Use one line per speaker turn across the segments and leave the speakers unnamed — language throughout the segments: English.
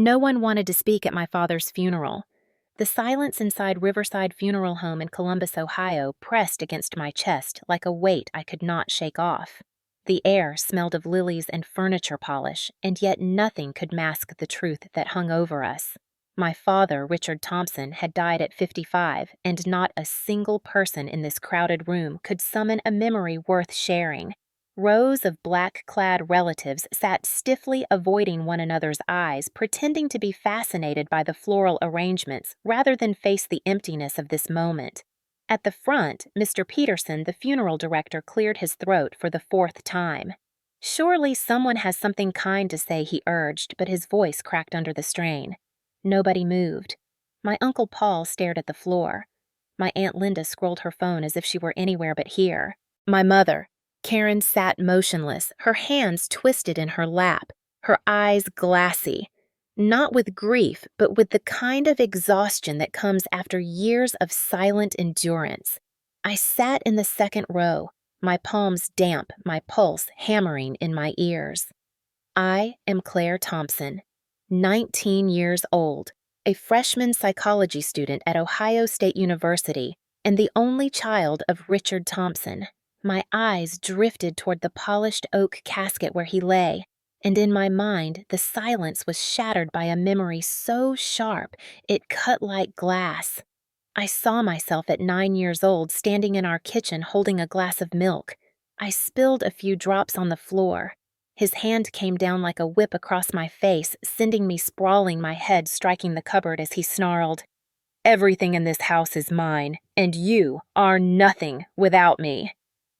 No one wanted to speak at my father's funeral. The silence inside Riverside Funeral Home in Columbus, Ohio, pressed against my chest like a weight I could not shake off. The air smelled of lilies and furniture polish, and yet nothing could mask the truth that hung over us. My father, Richard Thompson, had died at 55, and not a single person in this crowded room could summon a memory worth sharing. Rows of black-clad relatives sat stiffly avoiding one another's eyes, pretending to be fascinated by the floral arrangements rather than face the emptiness of this moment. At the front, Mr. Peterson, the funeral director, cleared his throat for the fourth time. "Surely someone has something kind to say," he urged, but his voice cracked under the strain. Nobody moved. My Uncle Paul stared at the floor. My Aunt Linda scrolled her phone as if she were anywhere but here. My mother, Karen, sat motionless, her hands twisted in her lap, her eyes glassy. Not with grief, but with the kind of exhaustion that comes after years of silent endurance. I sat in the second row, my palms damp, my pulse hammering in my ears. I am Claire Thompson, 19 years old, a freshman psychology student at Ohio State University, and the only child of Richard Thompson. My eyes drifted toward the polished oak casket where he lay, and in my mind the silence was shattered by a memory so sharp it cut like glass. I saw myself at 9 years old standing in our kitchen holding a glass of milk. I spilled a few drops on the floor. His hand came down like a whip across my face, sending me sprawling, my head striking the cupboard as he snarled, "Everything in this house is mine, and you are nothing without me."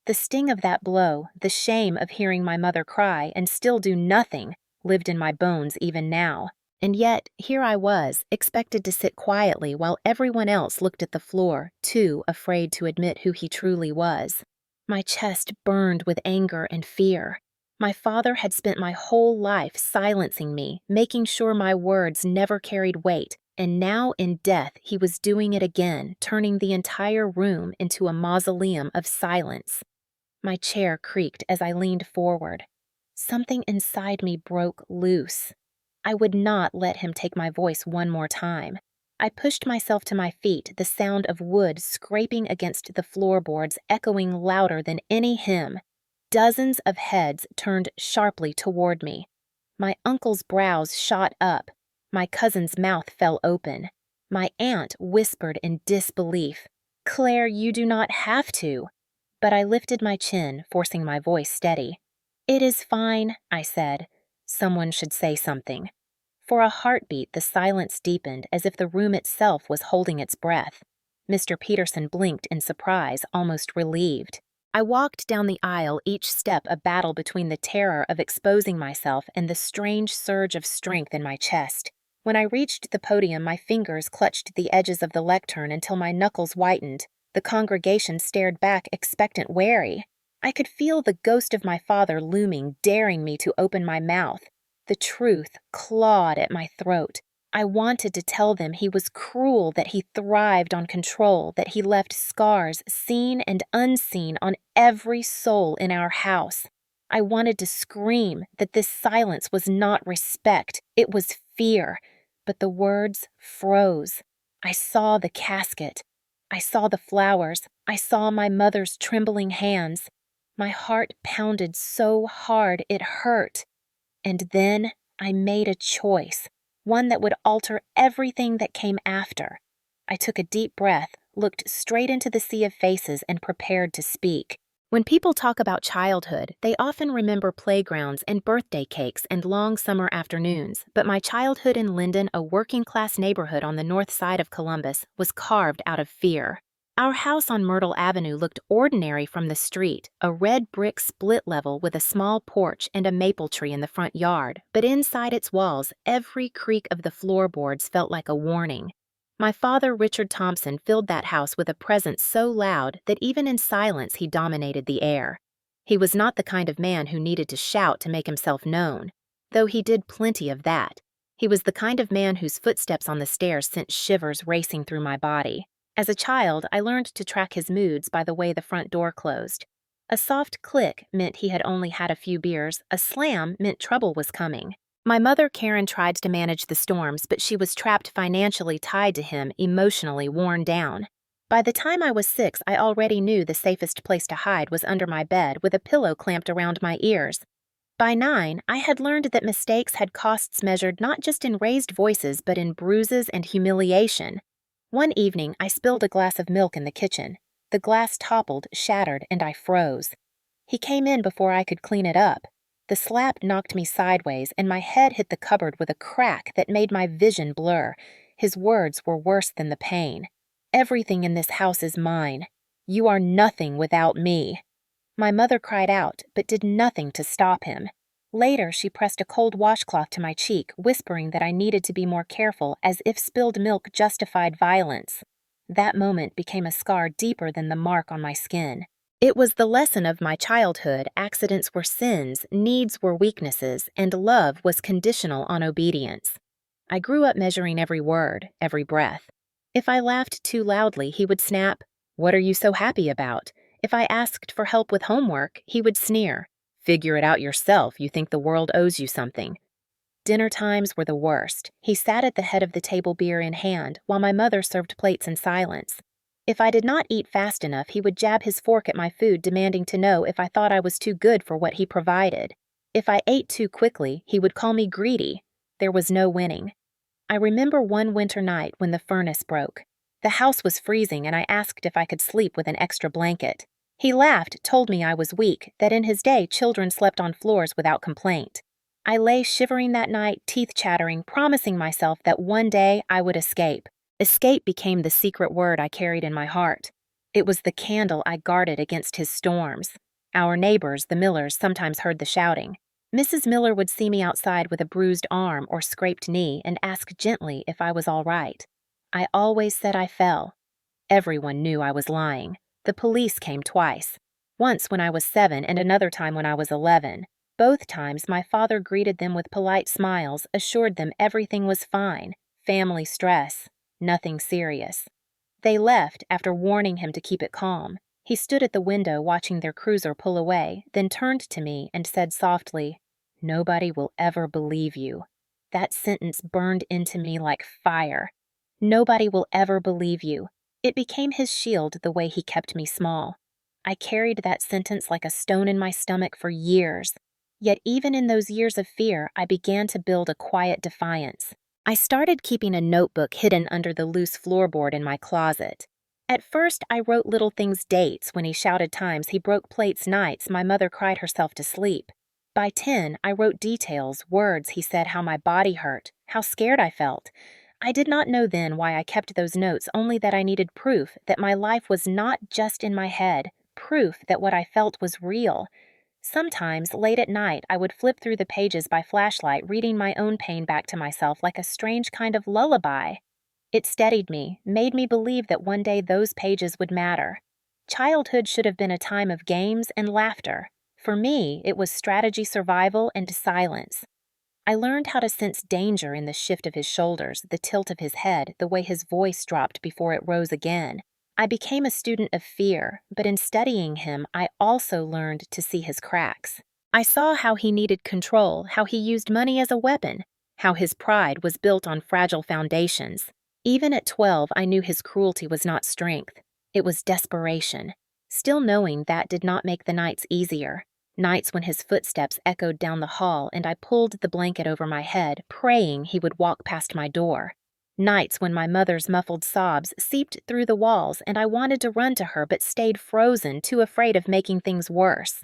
The sting of that blow, the shame of hearing my mother cry and still do nothing, lived in my bones even now. And yet, here I was, expected to sit quietly while everyone else looked at the floor, too afraid to admit who he truly was. My chest burned with anger and fear. My father had spent my whole life silencing me, making sure my words never carried weight, and now in death he was doing it again, turning the entire room into a mausoleum of silence. My chair creaked as I leaned forward. Something inside me broke loose. I would not let him take my voice one more time. I pushed myself to my feet, the sound of wood scraping against the floorboards echoing louder than any hymn. Dozens of heads turned sharply toward me. My uncle's brows shot up. My cousin's mouth fell open. My aunt whispered in disbelief, "Claire, you do not have to." But I lifted my chin, forcing my voice steady. "It is fine," I said. Someone should say something. For a heartbeat, the silence deepened as if the room itself was holding its breath. Mr. Peterson blinked in surprise, almost relieved. I walked down the aisle, each step a battle between the terror of exposing myself and the strange surge of strength in my chest. When I reached the podium, my fingers clutched the edges of the lectern until my knuckles whitened. The congregation stared back, expectant, wary. I could feel the ghost of my father looming, daring me to open my mouth. The truth clawed at my throat. I wanted to tell them he was cruel, that he thrived on control, that he left scars, seen and unseen, on every soul in our house. I wanted to scream that this silence was not respect, it was fear, but the words froze. I saw the casket. I saw the flowers. I saw my mother's trembling hands. My heart pounded so hard it hurt. And then I made a choice, one that would alter everything that came after. I took a deep breath, looked straight into the sea of faces, and prepared to speak. When people talk about childhood, they often remember playgrounds and birthday cakes and long summer afternoons, but my childhood in Linden, a working-class neighborhood on the north side of Columbus, was carved out of fear. Our house on Myrtle Avenue looked ordinary from the street, a red brick split level with a small porch and a maple tree in the front yard, but inside its walls, every creak of the floorboards felt like a warning. My father, Richard Thompson, filled that house with a presence so loud that even in silence he dominated the air. He was not the kind of man who needed to shout to make himself known, though he did plenty of that. He was the kind of man whose footsteps on the stairs sent shivers racing through my body. As a child, I learned to track his moods by the way the front door closed. A soft click meant he had only had a few beers, a slam meant trouble was coming. My mother, Karen, tried to manage the storms, but she was trapped financially tied to him, emotionally worn down. By the time I was 6, I already knew the safest place to hide was under my bed with a pillow clamped around my ears. By 9, I had learned that mistakes had costs measured not just in raised voices but in bruises and humiliation. One evening, I spilled a glass of milk in the kitchen. The glass toppled, shattered, and I froze. He came in before I could clean it up. The slap knocked me sideways, and my head hit the cupboard with a crack that made my vision blur. His words were worse than the pain. "Everything in this house is mine. You are nothing without me." My mother cried out, but did nothing to stop him. Later, she pressed a cold washcloth to my cheek, whispering that I needed to be more careful, as if spilled milk justified violence. That moment became a scar deeper than the mark on my skin. It was the lesson of my childhood: accidents were sins, needs were weaknesses, and love was conditional on obedience. I grew up measuring every word, every breath. If I laughed too loudly, he would snap, "What are you so happy about?" If I asked for help with homework, he would sneer, "Figure it out yourself, you think the world owes you something." Dinner times were the worst. He sat at the head of the table, beer in hand, while my mother served plates in silence. If I did not eat fast enough, he would jab his fork at my food, demanding to know if I thought I was too good for what he provided. If I ate too quickly, he would call me greedy. There was no winning. I remember one winter night when the furnace broke. The house was freezing, and I asked if I could sleep with an extra blanket. He laughed, told me I was weak, that in his day children slept on floors without complaint. I lay shivering that night, teeth chattering, promising myself that one day I would escape. Escape became the secret word I carried in my heart. It was the candle I guarded against his storms. Our neighbors, the Millers, sometimes heard the shouting. Mrs. Miller would see me outside with a bruised arm or scraped knee and ask gently if I was all right. I always said I fell. Everyone knew I was lying. The police came twice. Once when I was 7 and another time when I was 11. Both times my father greeted them with polite smiles, assured them everything was fine. Family stress. Nothing serious. They left after warning him to keep it calm. He stood at the window watching their cruiser pull away, then turned to me and said softly, "Nobody will ever believe you." That sentence burned into me like fire. Nobody will ever believe you. It became his shield the way he kept me small. I carried that sentence like a stone in my stomach for years. Yet even in those years of fear, I began to build a quiet defiance. I started keeping a notebook hidden under the loose floorboard in my closet. At first, I wrote little things, dates, when he shouted times he broke plates, nights my mother cried herself to sleep. By 10, I wrote details, words he said, how my body hurt, how scared I felt. I did not know then why I kept those notes, only that I needed proof that my life was not just in my head, proof that what I felt was real. Sometimes, late at night, I would flip through the pages by flashlight, reading my own pain back to myself like a strange kind of lullaby. It steadied me, made me believe that one day those pages would matter. Childhood should have been a time of games and laughter. For me, it was strategy, survival, and silence. I learned how to sense danger in the shift of his shoulders, the tilt of his head, the way his voice dropped before it rose again. I became a student of fear, but in studying him, I also learned to see his cracks. I saw how he needed control, how he used money as a weapon, how his pride was built on fragile foundations. Even at 12, I knew his cruelty was not strength. It was desperation. Still knowing that did not make the nights easier. Nights when his footsteps echoed down the hall and I pulled the blanket over my head, praying he would walk past my door. Nights when my mother's muffled sobs seeped through the walls and I wanted to run to her but stayed frozen, too afraid of making things worse.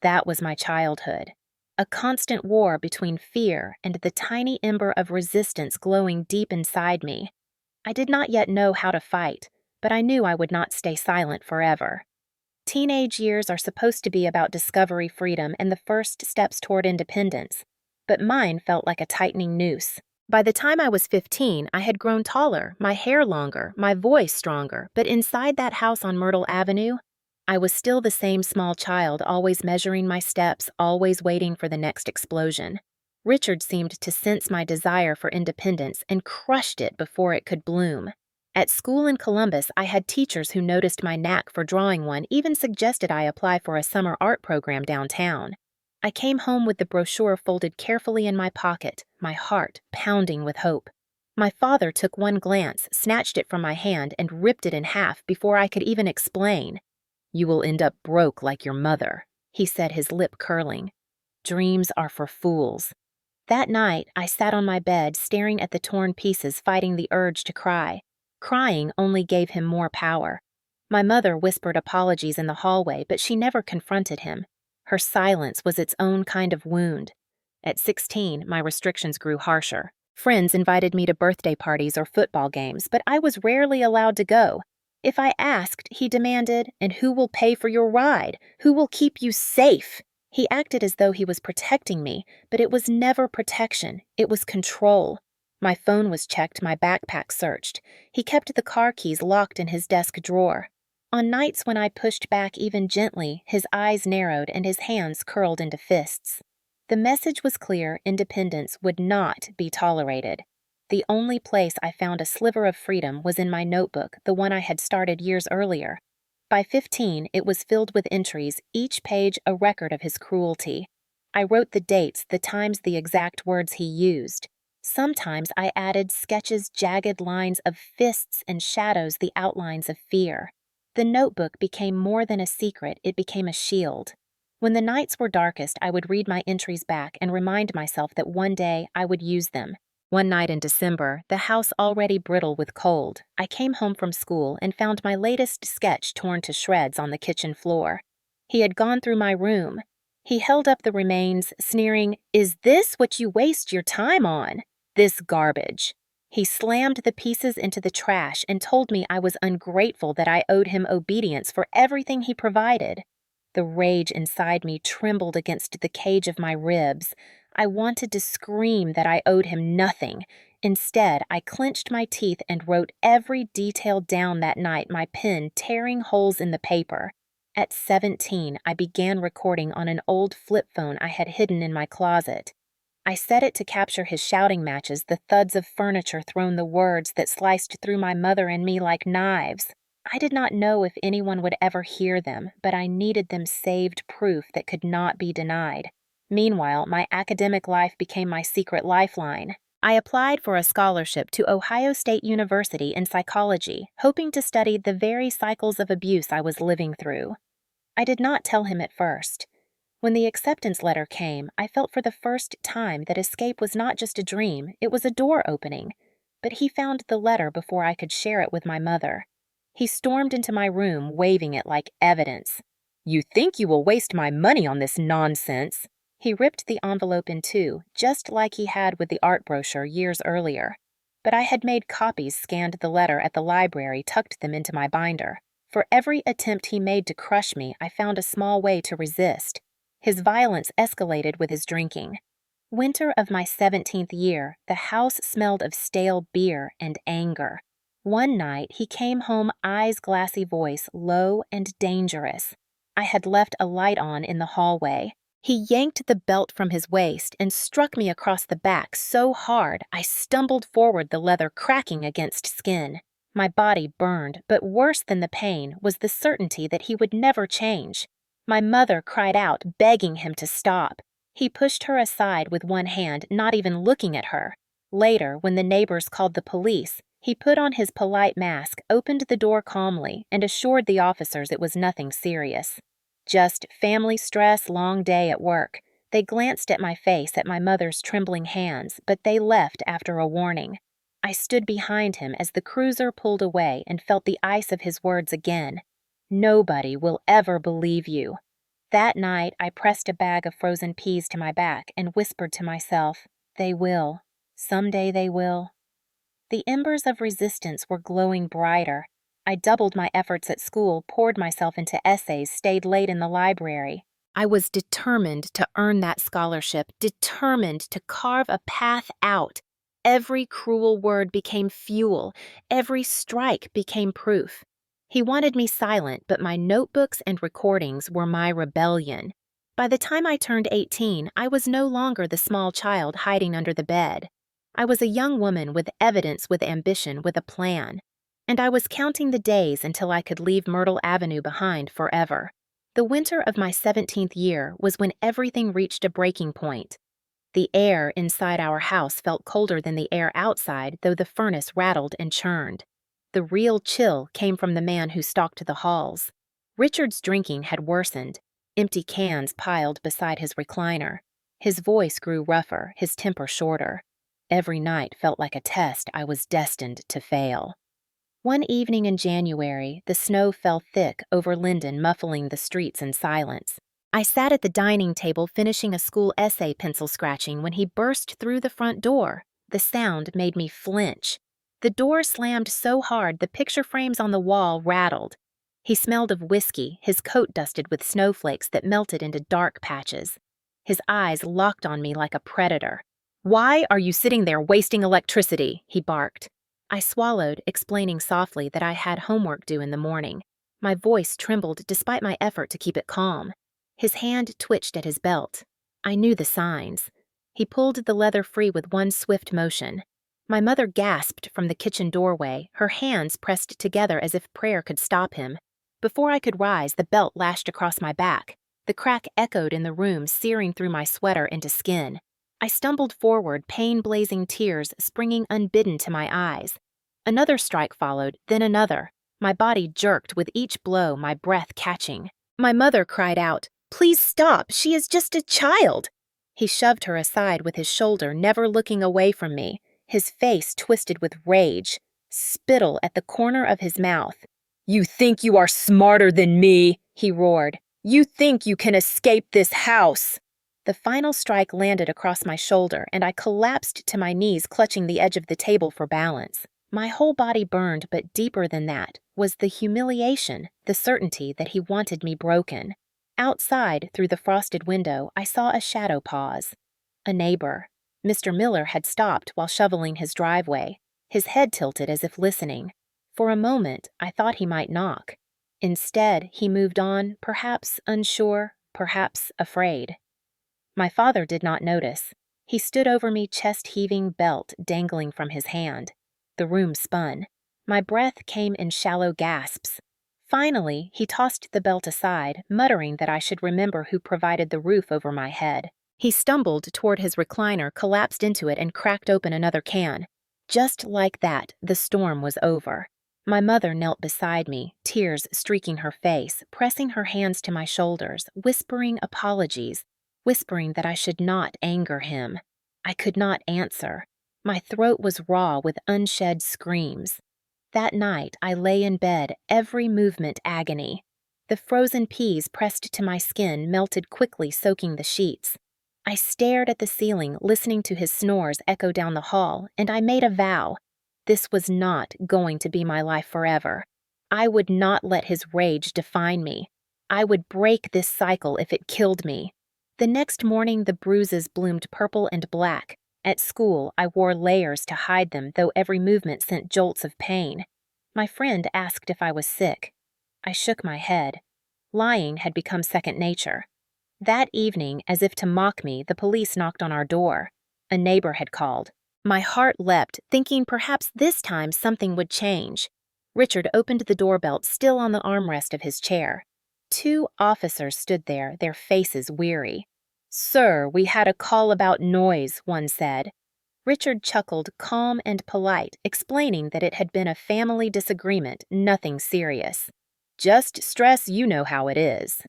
That was my childhood. A constant war between fear and the tiny ember of resistance glowing deep inside me. I did not yet know how to fight, but I knew I would not stay silent forever. Teenage years are supposed to be about discovery, freedom, and the first steps toward independence, but mine felt like a tightening noose. By the time I was 15, I had grown taller, my hair longer, my voice stronger, but inside that house on Myrtle Avenue, I was still the same small child, always measuring my steps, always waiting for the next explosion. Richard seemed to sense my desire for independence and crushed it before it could bloom. At school in Columbus, I had teachers who noticed my knack for drawing one, even suggested I apply for a summer art program downtown. I came home with the brochure folded carefully in my pocket, my heart pounding with hope. My father took one glance, snatched it from my hand, and ripped it in half before I could even explain. "You will end up broke like your mother," he said, his lip curling. "Dreams are for fools." That night, I sat on my bed, staring at the torn pieces, fighting the urge to cry. Crying only gave him more power. My mother whispered apologies in the hallway, but she never confronted him. Her silence was its own kind of wound. At 16, my restrictions grew harsher. Friends invited me to birthday parties or football games, but I was rarely allowed to go. If I asked, he demanded, "And who will pay for your ride? Who will keep you safe?" He acted as though he was protecting me, but it was never protection, it was control. My phone was checked, my backpack searched. He kept the car keys locked in his desk drawer. On nights when I pushed back even gently, his eyes narrowed and his hands curled into fists. The message was clear: independence would not be tolerated. The only place I found a sliver of freedom was in my notebook, the one I had started years earlier. By 15, it was filled with entries, each page a record of his cruelty. I wrote the dates, the times, the exact words he used. Sometimes I added sketches, jagged lines of fists and shadows, the outlines of fear. The notebook became more than a secret, it became a shield. When the nights were darkest, I would read my entries back and remind myself that one day I would use them. One night in December, the house already brittle with cold, I came home from school and found my latest sketch torn to shreds on the kitchen floor. He had gone through my room. He held up the remains, sneering, "Is this what you waste your time on? This garbage." He slammed the pieces into the trash and told me I was ungrateful that I owed him obedience for everything he provided. The rage inside me trembled against the cage of my ribs. I wanted to scream that I owed him nothing. Instead, I clenched my teeth and wrote every detail down that night, my pen tearing holes in the paper. At 17, I began recording on an old flip phone I had hidden in my closet. I set it to capture his shouting matches, the thuds of furniture thrown, the words that sliced through my mother and me like knives. I did not know if anyone would ever hear them, but I needed them saved proof that could not be denied. Meanwhile, my academic life became my secret lifeline. I applied for a scholarship to Ohio State University in psychology, hoping to study the very cycles of abuse I was living through. I did not tell him at first. When the acceptance letter came, I felt for the first time that escape was not just a dream, it was a door opening. But he found the letter before I could share it with my mother. He stormed into my room, waving it like evidence. "You think you will waste my money on this nonsense?" He ripped the envelope in two, just like he had with the art brochure years earlier. But I had made copies, scanned the letter at the library, tucked them into my binder. For every attempt he made to crush me, I found a small way to resist. His violence escalated with his drinking. Winter of my 17th year, the house smelled of stale beer and anger. One night, he came home, eyes glassy, voice low and dangerous. I had left a light on in the hallway. He yanked the belt from his waist and struck me across the back so hard I stumbled forward, the leather cracking against skin. My body burned, but worse than the pain was the certainty that he would never change. My mother cried out, begging him to stop. He pushed her aside with one hand, not even looking at her. Later, when the neighbors called the police, he put on his polite mask, opened the door calmly, and assured the officers it was nothing serious. Just family stress, long day at work. They glanced at my face, at my mother's trembling hands, but they left after a warning. I stood behind him as the cruiser pulled away and felt the ice of his words again. "Nobody will ever believe you." That night, I pressed a bag of frozen peas to my back and whispered to myself, "They will. Someday they will." The embers of resistance were glowing brighter. I doubled my efforts at school, poured myself into essays, stayed late in the library. I was determined to earn that scholarship, determined to carve a path out. Every cruel word became fuel. Every strike became proof. He wanted me silent, but my notebooks and recordings were my rebellion. By the time I turned 18, I was no longer the small child hiding under the bed. I was a young woman with evidence, with ambition, with a plan. And I was counting the days until I could leave Myrtle Avenue behind forever. The winter of my 17th year was when everything reached a breaking point. The air inside our house felt colder than the air outside, though the furnace rattled and churned. The real chill came from the man who stalked the halls. Richard's drinking had worsened, empty cans piled beside his recliner. His voice grew rougher, his temper shorter. Every night felt like a test I was destined to fail. One evening in January, the snow fell thick over Linden, muffling the streets in silence. I sat at the dining table finishing a school essay pencil scratching when he burst through the front door. The sound made me flinch. The door slammed so hard the picture frames on the wall rattled. He smelled of whiskey, his coat dusted with snowflakes that melted into dark patches. His eyes locked on me like a predator. "Why are you sitting there wasting electricity?" he barked. I swallowed, explaining softly that I had homework due in the morning. My voice trembled despite my effort to keep it calm. His hand twitched at his belt. I knew the signs. He pulled the leather free with one swift motion. My mother gasped from the kitchen doorway, her hands pressed together as if prayer could stop him. Before I could rise, the belt lashed across my back. The crack echoed in the room, searing through my sweater into skin. I stumbled forward, pain-blazing tears springing unbidden to my eyes. Another strike followed, then another. My body jerked with each blow, my breath catching. My mother cried out, "Please stop, she is just a child!" He shoved her aside with his shoulder, never looking away from me, his face twisted with rage, spittle at the corner of his mouth. "You think you are smarter than me," he roared. "You think you can escape this house!" The final strike landed across my shoulder, and I collapsed to my knees, clutching the edge of the table for balance. My whole body burned, but deeper than that was the humiliation, the certainty that he wanted me broken. Outside, through the frosted window, I saw a shadow pause. A neighbor. Mr. Miller had stopped while shoveling his driveway, his head tilted as if listening. For a moment, I thought he might knock. Instead, he moved on, perhaps unsure, perhaps afraid. My father did not notice. He stood over me, chest-heaving, belt dangling from his hand. The room spun. My breath came in shallow gasps. Finally, he tossed the belt aside, muttering that I should remember who provided the roof over my head. He stumbled toward his recliner, collapsed into it, and cracked open another can. Just like that, the storm was over. My mother knelt beside me, tears streaking her face, pressing her hands to my shoulders, whispering apologies, whispering that I should not anger him. I could not answer. My throat was raw with unshed screams. That night, I lay in bed, every movement agony. The frozen peas pressed to my skin melted quickly, soaking the sheets. I stared at the ceiling, listening to his snores echo down the hall, and I made a vow. This was not going to be my life forever. I would not let his rage define me. I would break this cycle if it killed me. The next morning, the bruises bloomed purple and black. At school, I wore layers to hide them, though every movement sent jolts of pain. My friend asked if I was sick. I shook my head. Lying had become second nature. That evening, as if to mock me, the police knocked on our door. A neighbor had called. My heart leapt, thinking perhaps this time something would change. Richard opened the doorbell, still on the armrest of his chair. 2 officers stood there, their faces weary. "Sir, we had a call about noise," one said. Richard chuckled, calm and polite, explaining that it had been a family disagreement, nothing serious. "Just stress, you know how it is."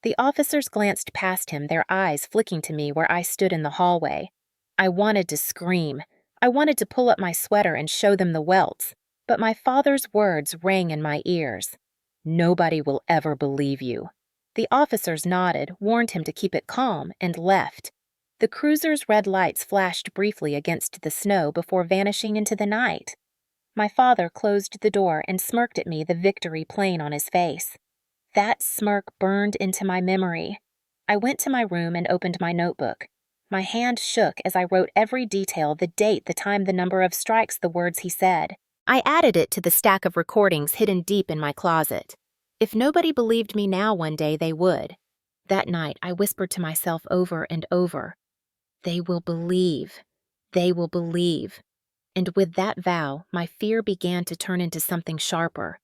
The officers glanced past him, their eyes flicking to me where I stood in the hallway. I wanted to scream. I wanted to pull up my sweater and show them the welts, but my father's words rang in my ears. "Nobody will ever believe you." The officers nodded, warned him to keep it calm, and left. The cruiser's red lights flashed briefly against the snow before vanishing into the night. My father closed the door and smirked at me, the victory plain on his face. That smirk burned into my memory. I went to my room and opened my notebook. My hand shook as I wrote every detail, the date, the time, the number of strikes, the words he said. I added it to the stack of recordings hidden deep in my closet. If nobody believed me now, one day they would. That night, I whispered to myself over and over, "They will believe. They will believe." And with that vow, my fear began to turn into something sharper.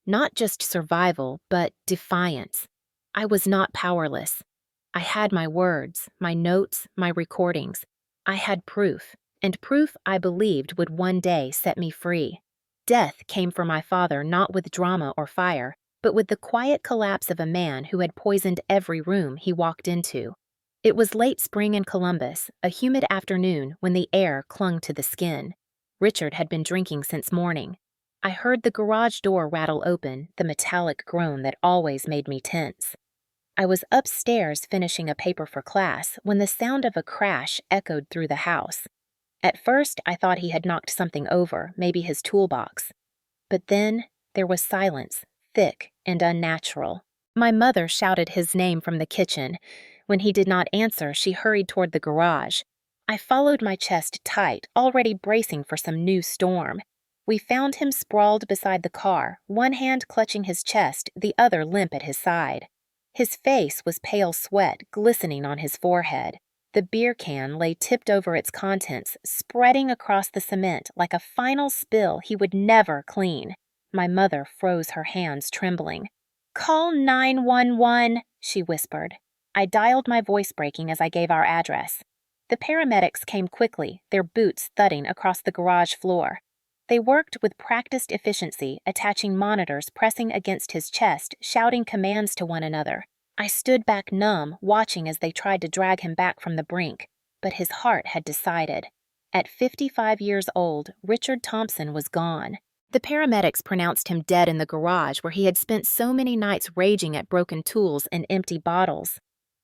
Not just survival, but defiance. I was not powerless. I had my words, my notes, my recordings. I had proof, and proof I believed would one day set me free. Death came for my father not with drama or fire, but with the quiet collapse of a man who had poisoned every room he walked into. It was late spring in Columbus, a humid afternoon when the air clung to the skin. Richard had been drinking since morning. I heard the garage door rattle open, the metallic groan that always made me tense. I was upstairs finishing a paper for class when the sound of a crash echoed through the house. At first, I thought he had knocked something over, maybe his toolbox. But then there was silence, thick and unnatural. My mother shouted his name from the kitchen. When he did not answer, she hurried toward the garage. I followed my chest tight, already bracing for some new storm. We found him sprawled beside the car, one hand clutching his chest, the other limp at his side. His face was pale sweat glistening on his forehead. The beer can lay tipped over its contents, spreading across the cement like a final spill he would never clean. My mother froze her hands, trembling. "Call 911," she whispered. I dialed, my voice breaking as I gave our address. The paramedics came quickly, their boots thudding across the garage floor. They worked with practiced efficiency, attaching monitors pressing against his chest, shouting commands to one another. I stood back numb, watching as they tried to drag him back from the brink. But his heart had decided. At 55 years old, Richard Thompson was gone. The paramedics pronounced him dead in the garage where he had spent so many nights raging at broken tools and empty bottles.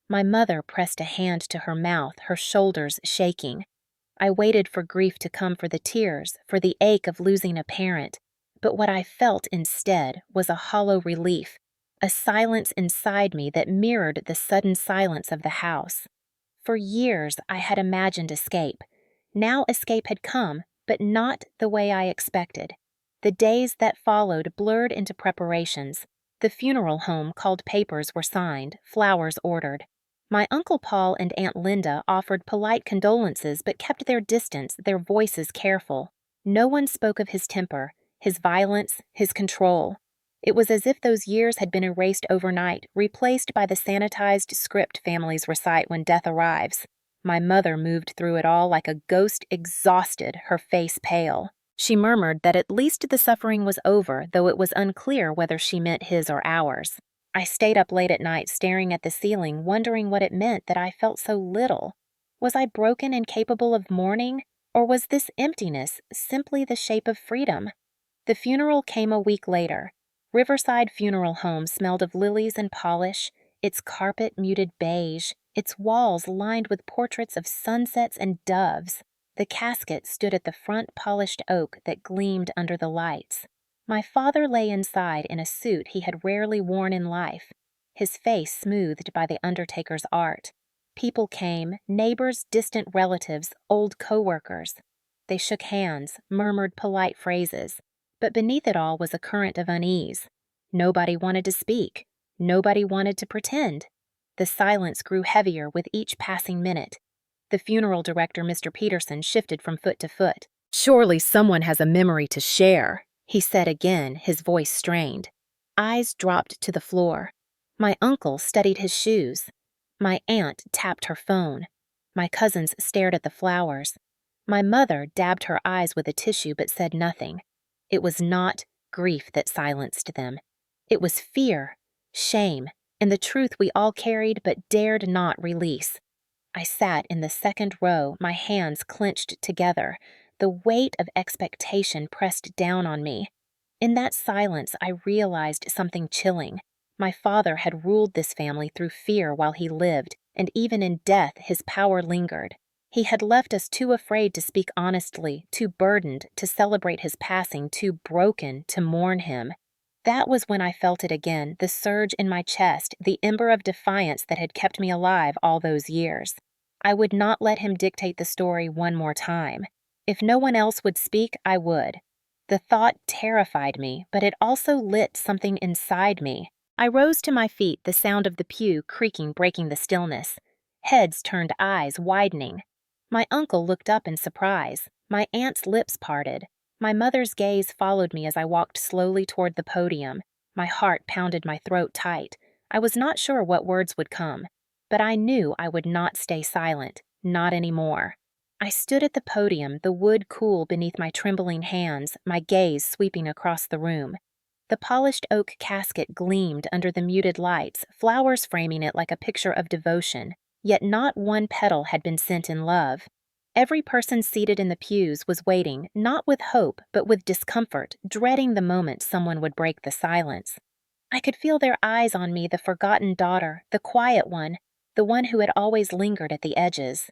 My mother pressed a hand to her mouth, her shoulders shaking. I waited for grief to come, for the tears, for the ache of losing a parent. But what I felt instead was a hollow relief, a silence inside me that mirrored the sudden silence of the house. For years I had imagined escape. Now escape had come, but not the way I expected. The days that followed blurred into preparations. The funeral home called papers were signed, flowers ordered. My Uncle Paul and Aunt Linda offered polite condolences but kept their distance, their voices careful. No one spoke of his temper, his violence, his control. It was as if those years had been erased overnight, replaced by the sanitized script families recite when death arrives. My mother moved through it all like a ghost, exhausted, her face pale. She murmured that at least the suffering was over, though it was unclear whether she meant his or ours. I stayed up late at night staring at the ceiling, wondering what it meant that I felt so little. Was I broken and capable of mourning, or was this emptiness simply the shape of freedom? The funeral came a week later. Riverside Funeral Home smelled of lilies and polish, its carpet muted beige, its walls lined with portraits of sunsets and doves. The casket stood at the front polished oak that gleamed under the lights. My father lay inside in a suit he had rarely worn in life, his face smoothed by the undertaker's art. People came, neighbors, distant relatives, old co-workers. They shook hands, murmured polite phrases, but beneath it all was a current of unease. Nobody wanted to speak. Nobody wanted to pretend. The silence grew heavier with each passing minute. The funeral director, Mr. Peterson, shifted from foot to foot. "Surely someone has a memory to share," he said again, his voice strained. Eyes dropped to the floor. My uncle studied his shoes. My aunt tapped her phone. My cousins stared at the flowers. My mother dabbed her eyes with a tissue but said nothing. It was not grief that silenced them. It was fear, shame, and the truth we all carried but dared not release. I sat in the second row, my hands clenched together, the weight of expectation pressed down on me. In that silence, I realized something chilling. My father had ruled this family through fear while he lived, and even in death his power lingered. He had left us too afraid to speak honestly, too burdened to celebrate his passing, too broken to mourn him. That was when I felt it again, the surge in my chest, the ember of defiance that had kept me alive all those years. I would not let him dictate the story one more time. If no one else would speak, I would. The thought terrified me, but it also lit something inside me. I rose to my feet, the sound of the pew creaking breaking the stillness. Heads turned, eyes widening. My uncle looked up in surprise. My aunt's lips parted. My mother's gaze followed me as I walked slowly toward the podium. My heart pounded my throat tight. I was not sure what words would come, but I knew I would not stay silent, not anymore. I stood at the podium, the wood cool beneath my trembling hands, my gaze sweeping across the room. The polished oak casket gleamed under the muted lights, flowers framing it like a picture of devotion, yet not one petal had been sent in love. Every person seated in the pews was waiting, not with hope, but with discomfort, dreading the moment someone would break the silence. I could feel their eyes on me, the forgotten daughter, the quiet one, the one who had always lingered at the edges.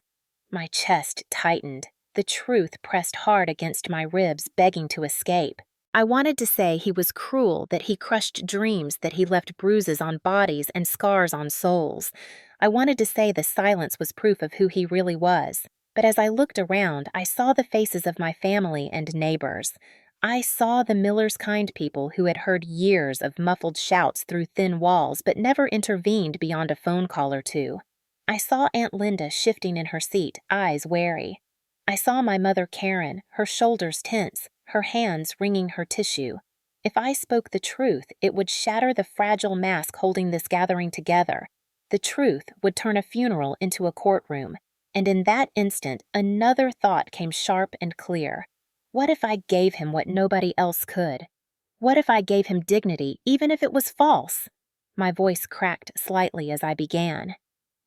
My chest tightened. The truth pressed hard against my ribs, begging to escape. I wanted to say he was cruel, that he crushed dreams, that he left bruises on bodies and scars on souls. I wanted to say the silence was proof of who he really was. But as I looked around, I saw the faces of my family and neighbors. I saw the Miller's kind people who had heard years of muffled shouts through thin walls but never intervened beyond a phone call or two. I saw Aunt Linda shifting in her seat, eyes wary. I saw my mother Karen, her shoulders tense, her hands wringing her tissue. If I spoke the truth, it would shatter the fragile mask holding this gathering together. The truth would turn a funeral into a courtroom. And in that instant, another thought came sharp and clear. What if I gave him what nobody else could? What if I gave him dignity, even if it was false? My voice cracked slightly as I began.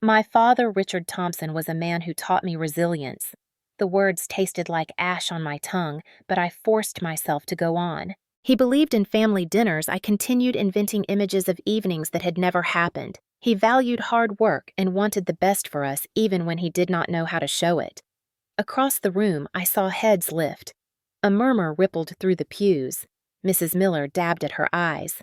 My father, Richard Thompson, was a man who taught me resilience. The words tasted like ash on my tongue, but I forced myself to go on. He believed in family dinners. I continued inventing images of evenings that had never happened. He valued hard work and wanted the best for us even when he did not know how to show it. Across the room, I saw heads lift. A murmur rippled through the pews. Mrs. Miller dabbed at her eyes.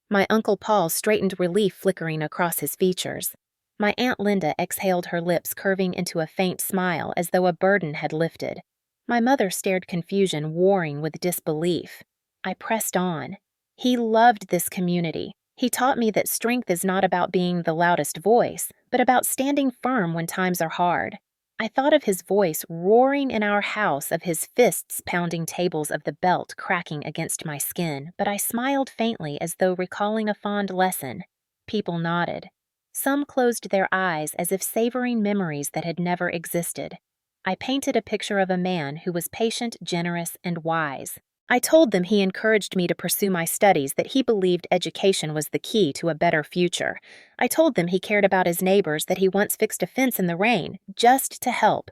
My Uncle Paul straightened relief flickering across his features. My Aunt Linda exhaled, her lips curving into a faint smile as though a burden had lifted. My mother stared, confusion warring with disbelief. I pressed on. He loved this community. He taught me that strength is not about being the loudest voice, but about standing firm when times are hard. I thought of his voice roaring in our house, of his fists pounding tables, of the belt cracking against my skin, but I smiled faintly as though recalling a fond lesson. People nodded. Some closed their eyes as if savoring memories that had never existed. I painted a picture of a man who was patient, generous, and wise. I told them he encouraged me to pursue my studies, that he believed education was the key to a better future. I told them he cared about his neighbors, that he once fixed a fence in the rain, just to help.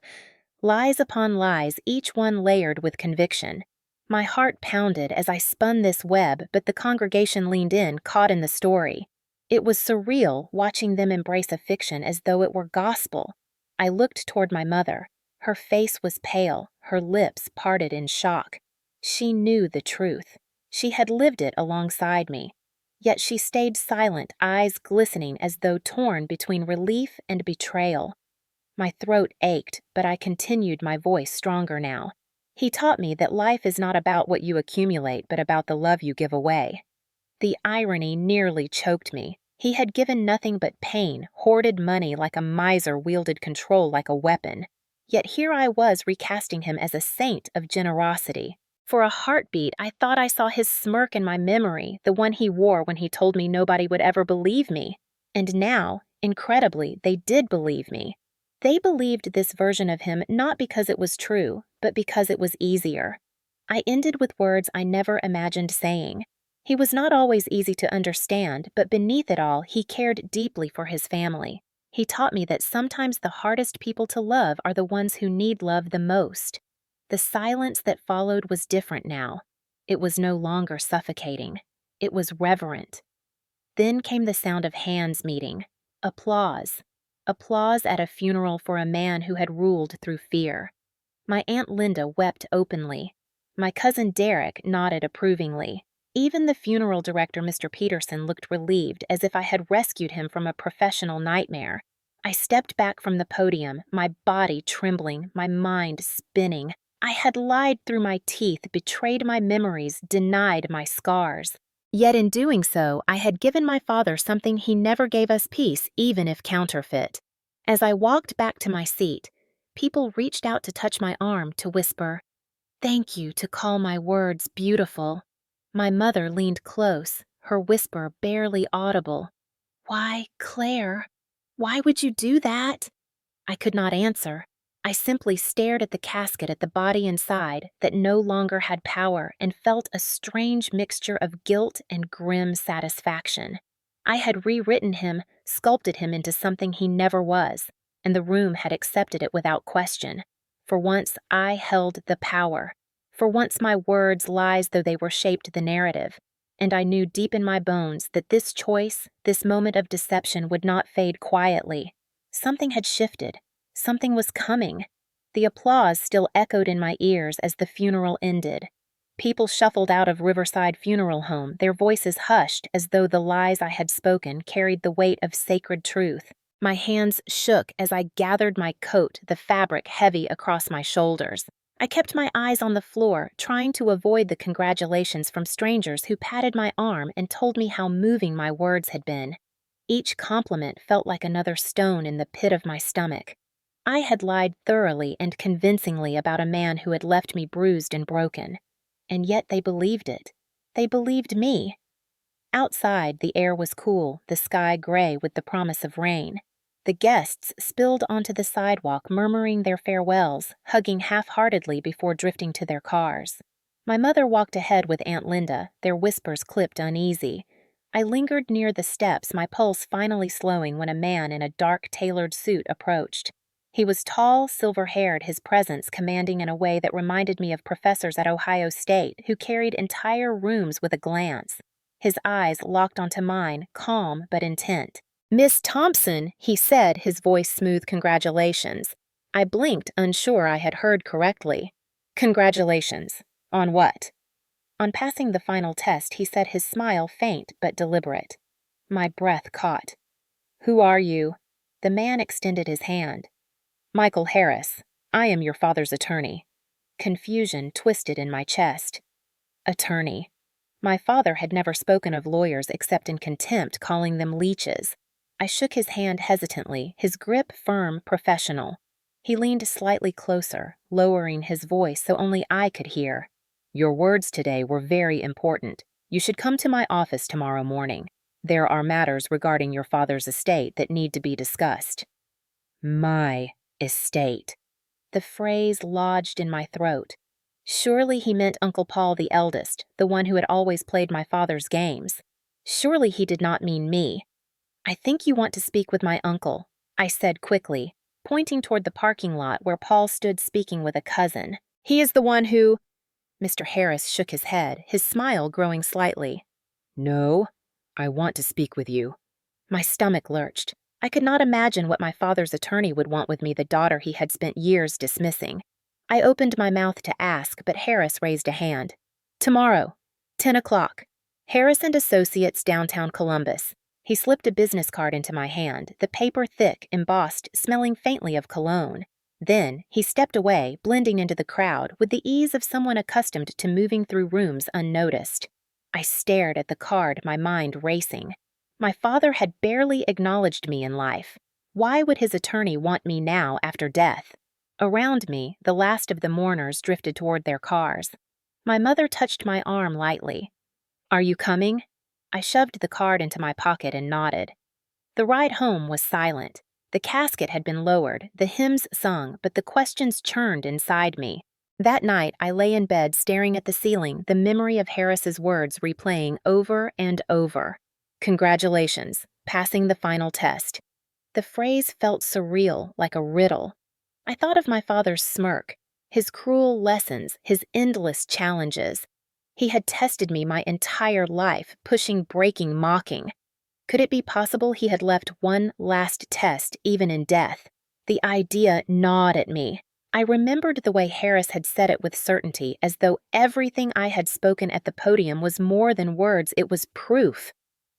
Lies upon lies, each one layered with conviction. My heart pounded as I spun this web, but the congregation leaned in, caught in the story. It was surreal watching them embrace a fiction as though it were gospel. I looked toward my mother. Her face was pale, her lips parted in shock. She knew the truth. She had lived it alongside me. Yet she stayed silent, eyes glistening as though torn between relief and betrayal. My throat ached, but I continued, my voice stronger now. He taught me that life is not about what you accumulate, but about the love you give away. The irony nearly choked me. He had given nothing but pain, hoarded money like a miser, wielded control like a weapon. Yet here I was recasting him as a saint of generosity. For a heartbeat, I thought I saw his smirk in my memory, the one he wore when he told me nobody would ever believe me. And now, incredibly, they did believe me. They believed this version of him not because it was true, but because it was easier. I ended with words I never imagined saying. He was not always easy to understand, but beneath it all, he cared deeply for his family. He taught me that sometimes the hardest people to love are the ones who need love the most. The silence that followed was different now. It was no longer suffocating. It was reverent. Then came the sound of hands meeting. Applause. Applause at a funeral for a man who had ruled through fear. My Aunt Linda wept openly. My cousin Derek nodded approvingly. Even the funeral director, Mr. Peterson, looked relieved, as if I had rescued him from a professional nightmare. I stepped back from the podium, my body trembling, my mind spinning. I had lied through my teeth, betrayed my memories, denied my scars. Yet in doing so, I had given my father something he never gave us: peace, even if counterfeit. As I walked back to my seat, people reached out to touch my arm, to whisper, "Thank you," to call my words beautiful. My mother leaned close, her whisper barely audible. Why, Claire? Why would you do that? I could not answer. I simply stared at the casket at the body inside that no longer had power and felt a strange mixture of guilt and grim satisfaction. I had rewritten him, sculpted him into something he never was, and the room had accepted it without question. For once, I held the power. For once, my words, lies though they were, shaped the narrative. And I knew deep in my bones that this choice, this moment of deception, would not fade quietly. Something had shifted. Something was coming. The applause still echoed in my ears as the funeral ended. People shuffled out of Riverside Funeral Home, their voices hushed as though the lies I had spoken carried the weight of sacred truth. My hands shook as I gathered my coat, the fabric heavy across my shoulders. I kept my eyes on the floor, trying to avoid the congratulations from strangers who patted my arm and told me how moving my words had been. Each compliment felt like another stone in the pit of my stomach. I had lied thoroughly and convincingly about a man who had left me bruised and broken. And yet they believed it. They believed me. Outside, the air was cool, the sky gray with the promise of rain. The guests spilled onto the sidewalk, murmuring their farewells, hugging half-heartedly before drifting to their cars. My mother walked ahead with Aunt Linda, their whispers clipped uneasy. I lingered near the steps, my pulse finally slowing when a man in a dark tailored suit approached. He was tall, silver-haired, his presence commanding in a way that reminded me of professors at Ohio State who carried entire rooms with a glance. His eyes locked onto mine, calm but intent. "Miss Thompson," he said, his voice smooth congratulations. I blinked, unsure I had heard correctly. "Congratulations. On what?" On passing the final test, he said, his smile faint but deliberate. My breath caught. "Who are you?" The man extended his hand. "Michael Harris. I am your father's attorney." Confusion twisted in my chest. Attorney. My father had never spoken of lawyers except in contempt, calling them leeches. I shook his hand hesitantly, his grip firm, professional. He leaned slightly closer, lowering his voice so only I could hear. "Your words today were very important. You should come to my office tomorrow morning. There are matters regarding your father's estate that need to be discussed." My estate. The phrase lodged in my throat. Surely he meant Uncle Paul the eldest, the one who had always played my father's games. Surely he did not mean me. "I think you want to speak with my uncle," I said quickly, pointing toward the parking lot where Paul stood speaking with a cousin. "He is the one who—" Mr. Harris shook his head, his smile growing slightly. "No, I want to speak with you." My stomach lurched. I could not imagine what my father's attorney would want with me, the daughter he had spent years dismissing. I opened my mouth to ask, but Harris raised a hand. "Tomorrow, 10 o'clock. Harris and Associates, downtown Columbus." He slipped a business card into my hand, the paper thick, embossed, smelling faintly of cologne. Then he stepped away, blending into the crowd with the ease of someone accustomed to moving through rooms unnoticed. I stared at the card, my mind racing. My father had barely acknowledged me in life. Why would his attorney want me now after death? Around me, the last of the mourners drifted toward their cars. My mother touched my arm lightly. "Are you coming?" I shoved the card into my pocket and nodded. The ride home was silent. The casket had been lowered, the hymns sung, but the questions churned inside me. That night, I lay in bed staring at the ceiling, the memory of Harris's words replaying over and over. "Congratulations, passing the final test." The phrase felt surreal, like a riddle. I thought of my father's smirk, his cruel lessons, his endless challenges. He had tested me my entire life, pushing, breaking, mocking. Could it be possible he had left one last test, even in death? The idea gnawed at me. I remembered the way Harris had said it with certainty, as though everything I had spoken at the podium was more than words, it was proof.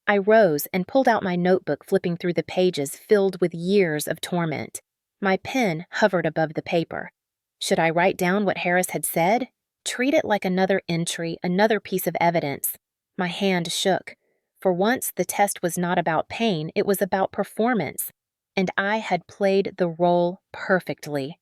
I rose and pulled out my notebook, flipping through the pages filled with years of torment. My pen hovered above the paper. Should I write down what Harris had said? Treat it like another entry, another piece of evidence. My hand shook. For once, the test was not about pain, it was about performance. And I had played the role perfectly.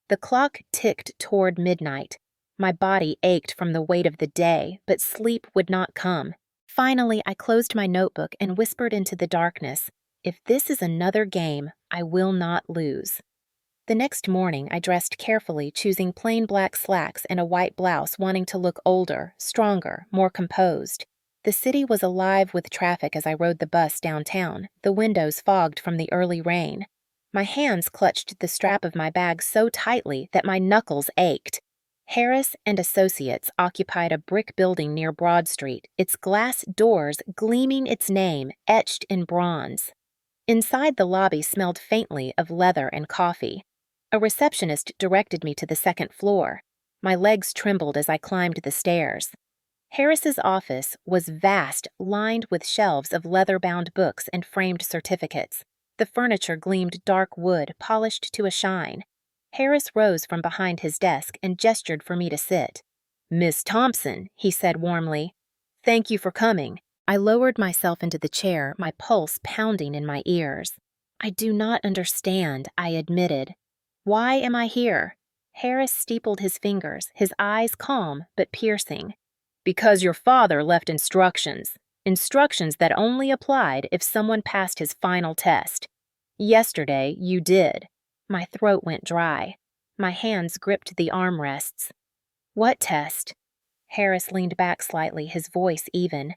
The clock ticked toward midnight. My body ached from the weight of the day, but sleep would not come. Finally, I closed my notebook and whispered into the darkness, "If this is another game, I will not lose." The next morning, I dressed carefully, choosing plain black slacks and a white blouse, wanting to look older, stronger, more composed. The city was alive with traffic as I rode the bus downtown, the windows fogged from the early rain. My hands clutched the strap of my bag so tightly that my knuckles ached. Harris and Associates occupied a brick building near Broad Street, its glass doors gleaming its name etched in bronze. Inside, the lobby smelled faintly of leather and coffee. A receptionist directed me to the second floor. My legs trembled as I climbed the stairs. Harris's office was vast, lined with shelves of leather-bound books and framed certificates. The furniture gleamed dark wood, polished to a shine. Harris rose from behind his desk and gestured for me to sit. "Miss Thompson," he said warmly, "thank you for coming." I lowered myself into the chair, my pulse pounding in my ears. "I do not understand," I admitted. "Why am I here?" Harris steepled his fingers, his eyes calm but piercing. "Because your father left instructions. Instructions that only applied if someone passed his final test. Yesterday, you did." My throat went dry. My hands gripped the armrests. "What test?" Harris leaned back slightly, his voice even.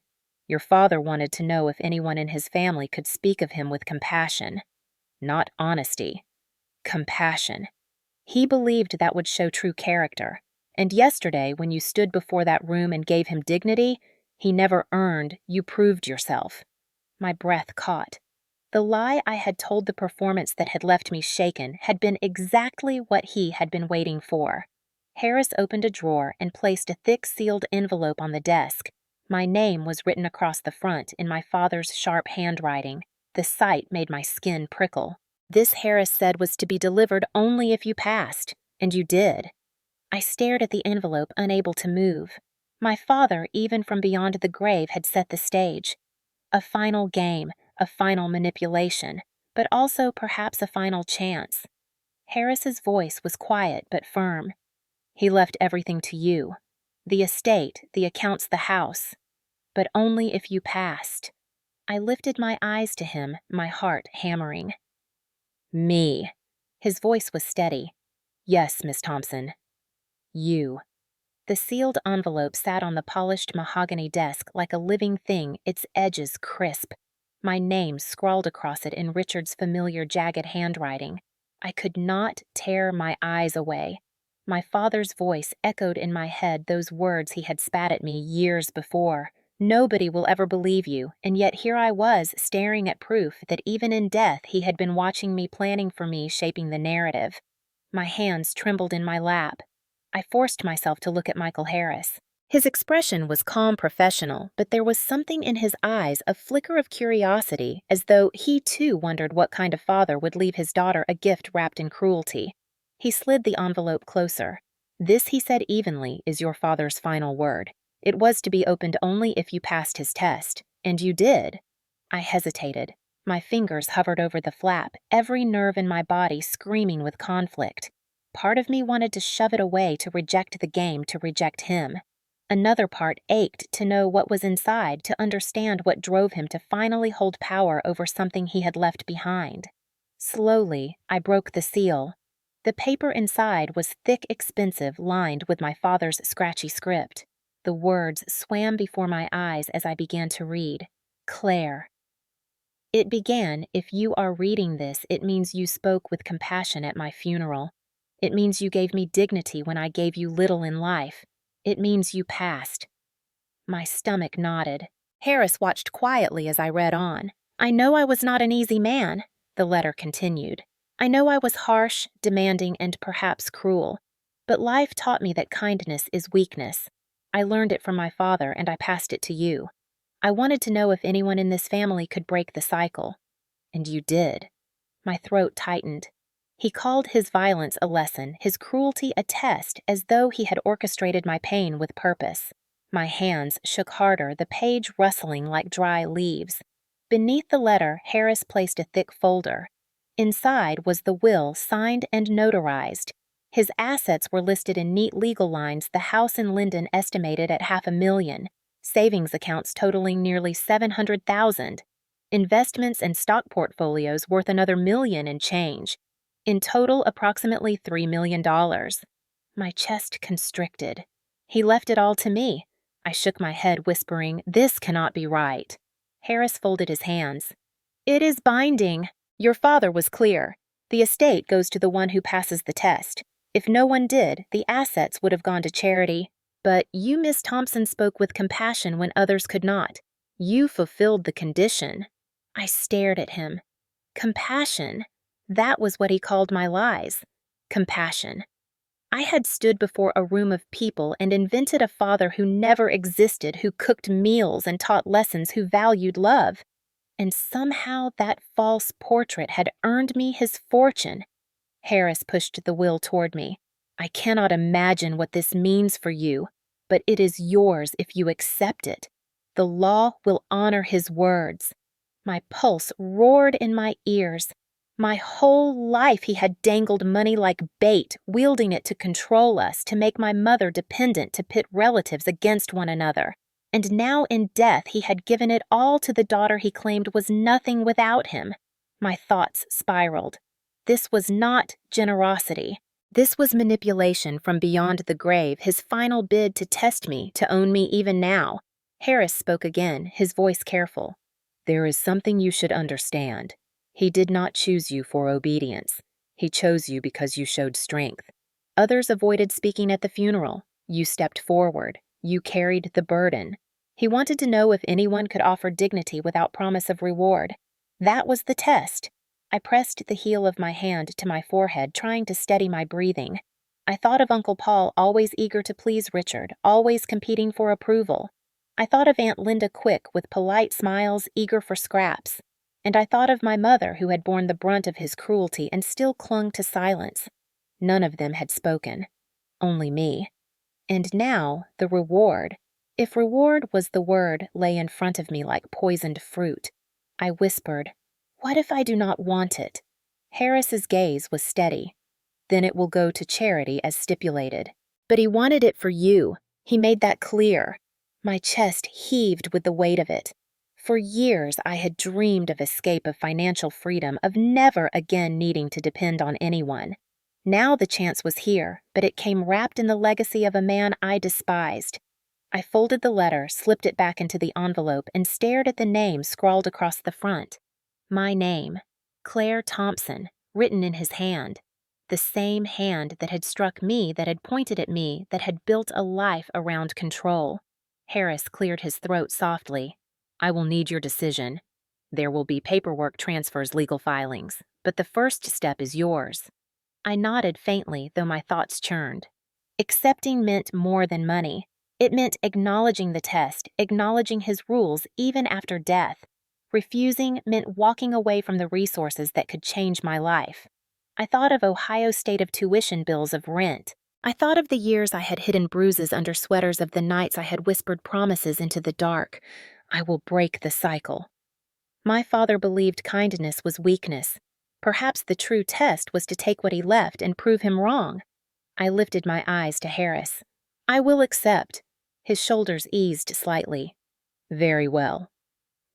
"Your father wanted to know if anyone in his family could speak of him with compassion. Not honesty. Compassion. He believed that would show true character. And yesterday, when you stood before that room and gave him dignity, he never earned, you proved yourself." My breath caught. The lie I had told the performance that had left me shaken had been exactly what he had been waiting for. Harris opened a drawer and placed a thick sealed envelope on the desk. My name was written across the front in my father's sharp handwriting. The sight made my skin prickle. This, Harris said, was to be delivered only if you passed, and you did. I stared at the envelope, unable to move. My father, even from beyond the grave, had set the stage. A final game, a final manipulation, but also perhaps a final chance. Harris's voice was quiet but firm. "He left everything to you. The estate, the accounts, the house. But only if you passed." I lifted my eyes to him, my heart hammering. "Me." His voice was steady. "Yes, Miss Thompson. You." The sealed envelope sat on the polished mahogany desk like a living thing, its edges crisp. My name scrawled across it in Richard's familiar jagged handwriting. I could not tear my eyes away. My father's voice echoed in my head those words he had spat at me years before. "Nobody will ever believe you," and yet here I was staring at proof that even in death he had been watching me, planning for me, shaping the narrative. My hands trembled in my lap. I forced myself to look at Michael Harris. His expression was calm, professional, but there was something in his eyes, a flicker of curiosity, as though he too wondered what kind of father would leave his daughter a gift wrapped in cruelty. He slid the envelope closer. "This," he said evenly, "is your father's final word. It was to be opened only if you passed his test, and you did." I hesitated. My fingers hovered over the flap, every nerve in my body screaming with conflict. Part of me wanted to shove it away, to reject the game, to reject him. Another part ached to know what was inside, to understand what drove him to finally hold power over something he had left behind. Slowly, I broke the seal. The paper inside was thick, expensive, lined with my father's scratchy script. The words swam before my eyes as I began to read. "Claire." It began, "If you are reading this, it means you spoke with compassion at my funeral. It means you gave me dignity when I gave you little in life. It means you passed." My stomach knotted. Harris watched quietly as I read on. "I know I was not an easy man," the letter continued. "I know I was harsh, demanding, and perhaps cruel. But life taught me that kindness is weakness. I learned it from my father, and I passed it to you. I wanted to know if anyone in this family could break the cycle. And you did." My throat tightened. He called his violence a lesson, his cruelty a test, as though he had orchestrated my pain with purpose. My hands shook harder, the page rustling like dry leaves. Beneath the letter, Harris placed a thick folder. Inside was the will, signed and notarized. His assets were listed in neat legal lines, the house in Linden estimated at $500,000. savings accounts totaling nearly $700,000, investments and stock portfolios worth another million and change. In total, approximately $3 million. My chest constricted. He left it all to me. I shook my head, whispering, "This cannot be right." Harris folded his hands. "It is binding. Your father was clear. The estate goes to the one who passes the test. If no one did, the assets would have gone to charity. But you, Miss Thompson, spoke with compassion when others could not. You fulfilled the condition." I stared at him. Compassion. That was what he called my lies. Compassion. I had stood before a room of people and invented a father who never existed, who cooked meals and taught lessons, who valued love. And somehow that false portrait had earned me his fortune. Harris pushed the will toward me. "I cannot imagine what this means for you, but it is yours if you accept it. The law will honor his words." My pulse roared in my ears. My whole life he had dangled money like bait, wielding it to control us, to make my mother dependent, to pit relatives against one another. And now in death he had given it all to the daughter he claimed was nothing without him. My thoughts spiraled. This was not generosity. This was manipulation from beyond the grave, his final bid to test me, to own me even now. Harris spoke again, his voice careful. "There is something you should understand. He did not choose you for obedience. He chose you because you showed strength. Others avoided speaking at the funeral. You stepped forward. You carried the burden. He wanted to know if anyone could offer dignity without promise of reward. That was the test." I pressed the heel of my hand to my forehead, trying to steady my breathing. I thought of Uncle Paul, always eager to please Richard, always competing for approval. I thought of Aunt Linda Quick with polite smiles, eager for scraps. And I thought of my mother, who had borne the brunt of his cruelty and still clung to silence. None of them had spoken. Only me. And now, the reward. If reward was the word, lay in front of me like poisoned fruit. I whispered, "What if I do not want it?" Harris's gaze was steady. "Then it will go to charity as stipulated." "But he wanted it for you. He made that clear." My chest heaved with the weight of it. For years I had dreamed of escape, of financial freedom, of never again needing to depend on anyone. Now the chance was here, but it came wrapped in the legacy of a man I despised. I folded the letter, slipped it back into the envelope, and stared at the name scrawled across the front. My name, Claire Thompson, written in his hand. The same hand that had struck me, that had pointed at me, that had built a life around control. Harris cleared his throat softly. "I will need your decision. There will be paperwork, transfers, legal filings, but the first step is yours." I nodded faintly, though my thoughts churned. Accepting meant more than money. It meant acknowledging the test, acknowledging his rules even after death. Refusing meant walking away from the resources that could change my life. I thought of Ohio's state of tuition bills, of rent. I thought of the years I had hidden bruises under sweaters, of the nights I had whispered promises into the dark. I will break the cycle. My father believed kindness was weakness. Perhaps the true test was to take what he left and prove him wrong. I lifted my eyes to Harris. "I will accept." His shoulders eased slightly. "Very well.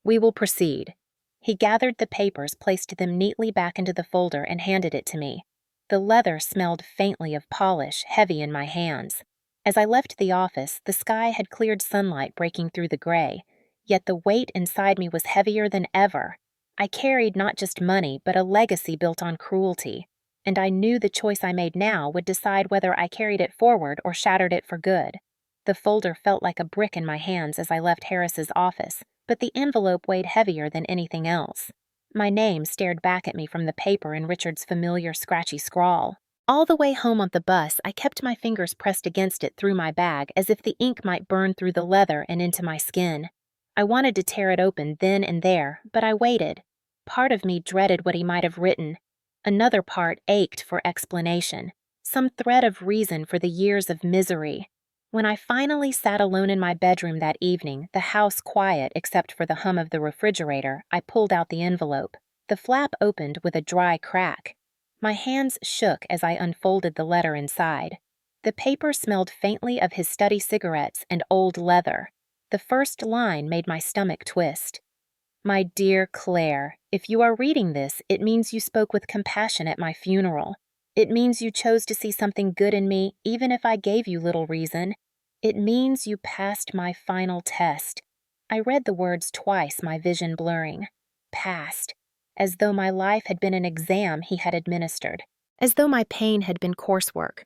We will proceed." He gathered the papers, placed them neatly back into the folder, and handed it to me. The leather smelled faintly of polish, heavy in my hands. As I left the office, the sky had cleared, sunlight breaking through the gray, yet the weight inside me was heavier than ever. I carried not just money, but a legacy built on cruelty, and I knew the choice I made now would decide whether I carried it forward or shattered it for good. The folder felt like a brick in my hands as I left Harris's office, but the envelope weighed heavier than anything else. My name stared back at me from the paper in Richard's familiar scratchy scrawl. All the way home on the bus, I kept my fingers pressed against it through my bag, as if the ink might burn through the leather and into my skin. I wanted to tear it open then and there, but I waited. Part of me dreaded what he might have written. Another part ached for explanation, some thread of reason for the years of misery. When I finally sat alone in my bedroom that evening, the house quiet except for the hum of the refrigerator, I pulled out the envelope. The flap opened with a dry crack. My hands shook as I unfolded the letter inside. The paper smelled faintly of his study cigarettes and old leather. The first line made my stomach twist. My dear Claire, if you are reading this, it means you spoke with compassion at my funeral. It means you chose to see something good in me, even if I gave you little reason. It means you passed my final test. I read the words twice, my vision blurring. Passed. As though my life had been an exam he had administered. As though my pain had been coursework.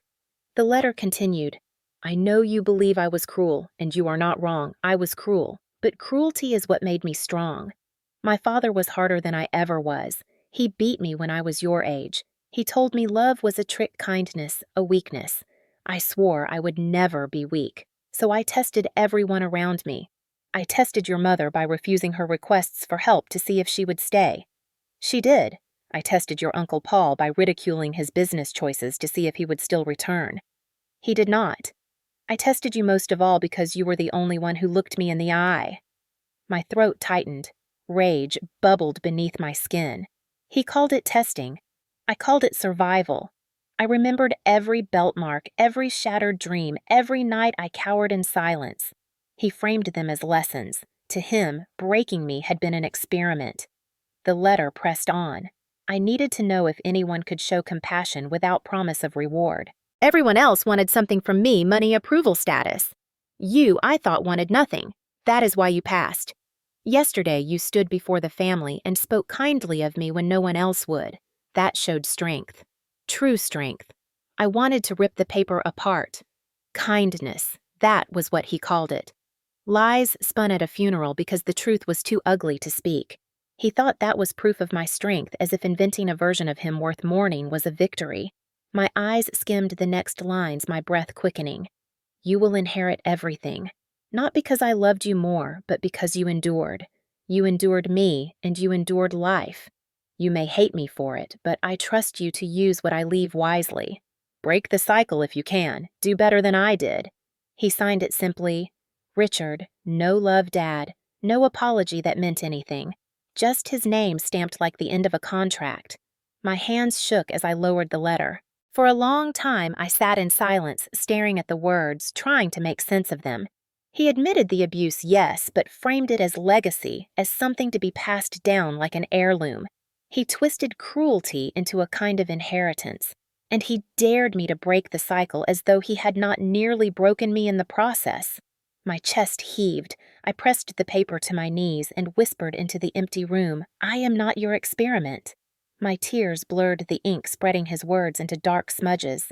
The letter continued. I know you believe I was cruel, and you are not wrong. I was cruel. But cruelty is what made me strong. My father was harder than I ever was. He beat me when I was your age. He told me love was a trick kindness, a weakness. I swore I would never be weak. So I tested everyone around me. I tested your mother by refusing her requests for help to see if she would stay. She did. I tested your Uncle Paul by ridiculing his business choices to see if he would still return. He did not. I tested you most of all because you were the only one who looked me in the eye. My throat tightened. Rage bubbled beneath my skin. He called it testing. I called it survival. I remembered every belt mark, every shattered dream, every night I cowered in silence. He framed them as lessons. To him, breaking me had been an experiment. The letter pressed on. I needed to know if anyone could show compassion without promise of reward. Everyone else wanted something from me, money, approval status. You, I thought, wanted nothing. That is why you passed. Yesterday, you stood before the family and spoke kindly of me when no one else would. That showed strength. True strength. I wanted to rip the paper apart. Kindness. That was what he called it. Lies spun at a funeral because the truth was too ugly to speak. He thought that was proof of my strength, as if inventing a version of him worth mourning was a victory. My eyes skimmed the next lines, my breath quickening. You will inherit everything. Not because I loved you more, but because you endured. You endured me, and you endured life. You may hate me for it, but I trust you to use what I leave wisely. Break the cycle if you can. Do better than I did. He signed it simply, Richard, no love, Dad. No apology that meant anything. Just his name stamped like the end of a contract. My hands shook as I lowered the letter. For a long time, I sat in silence, staring at the words, trying to make sense of them. He admitted the abuse, yes, but framed it as legacy, as something to be passed down like an heirloom. He twisted cruelty into a kind of inheritance, and he dared me to break the cycle as though he had not nearly broken me in the process. My chest heaved. I pressed the paper to my knees and whispered into the empty room, I am not your experiment. My tears blurred the ink, spreading his words into dark smudges.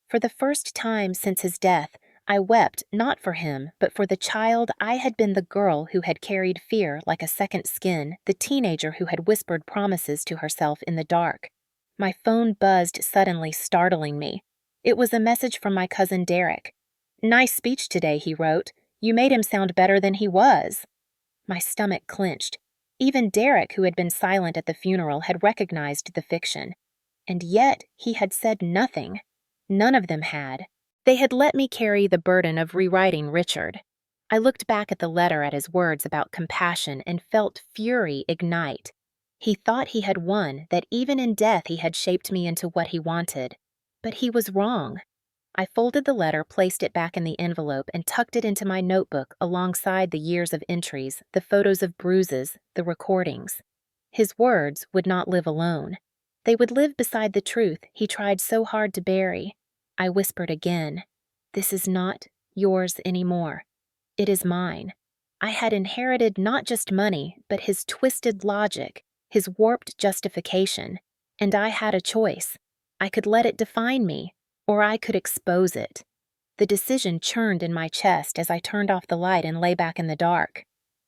For the first time since his death, I wept not for him, but for the child I had been, the girl who had carried fear like a second skin, the teenager who had whispered promises to herself in the dark. My phone buzzed suddenly, startling me. It was a message from my cousin Derek. Nice speech today, he wrote. You made him sound better than he was. My stomach clenched. Even Derek, who had been silent at the funeral, had recognized the fiction. And yet he had said nothing. None of them had. They had let me carry the burden of rewriting Richard. I looked back at the letter, at his words about compassion, and felt fury ignite. He thought he had won, that even in death he had shaped me into what he wanted. But he was wrong. I folded the letter, placed it back in the envelope, and tucked it into my notebook alongside the years of entries, the photos of bruises, the recordings. His words would not live alone. They would live beside the truth he tried so hard to bury. I whispered again, this is not yours anymore. It is mine. I had inherited not just money, but his twisted logic, his warped justification, and I had a choice. I could let it define me, or I could expose it. The decision churned in my chest as I turned off the light and lay back in the dark.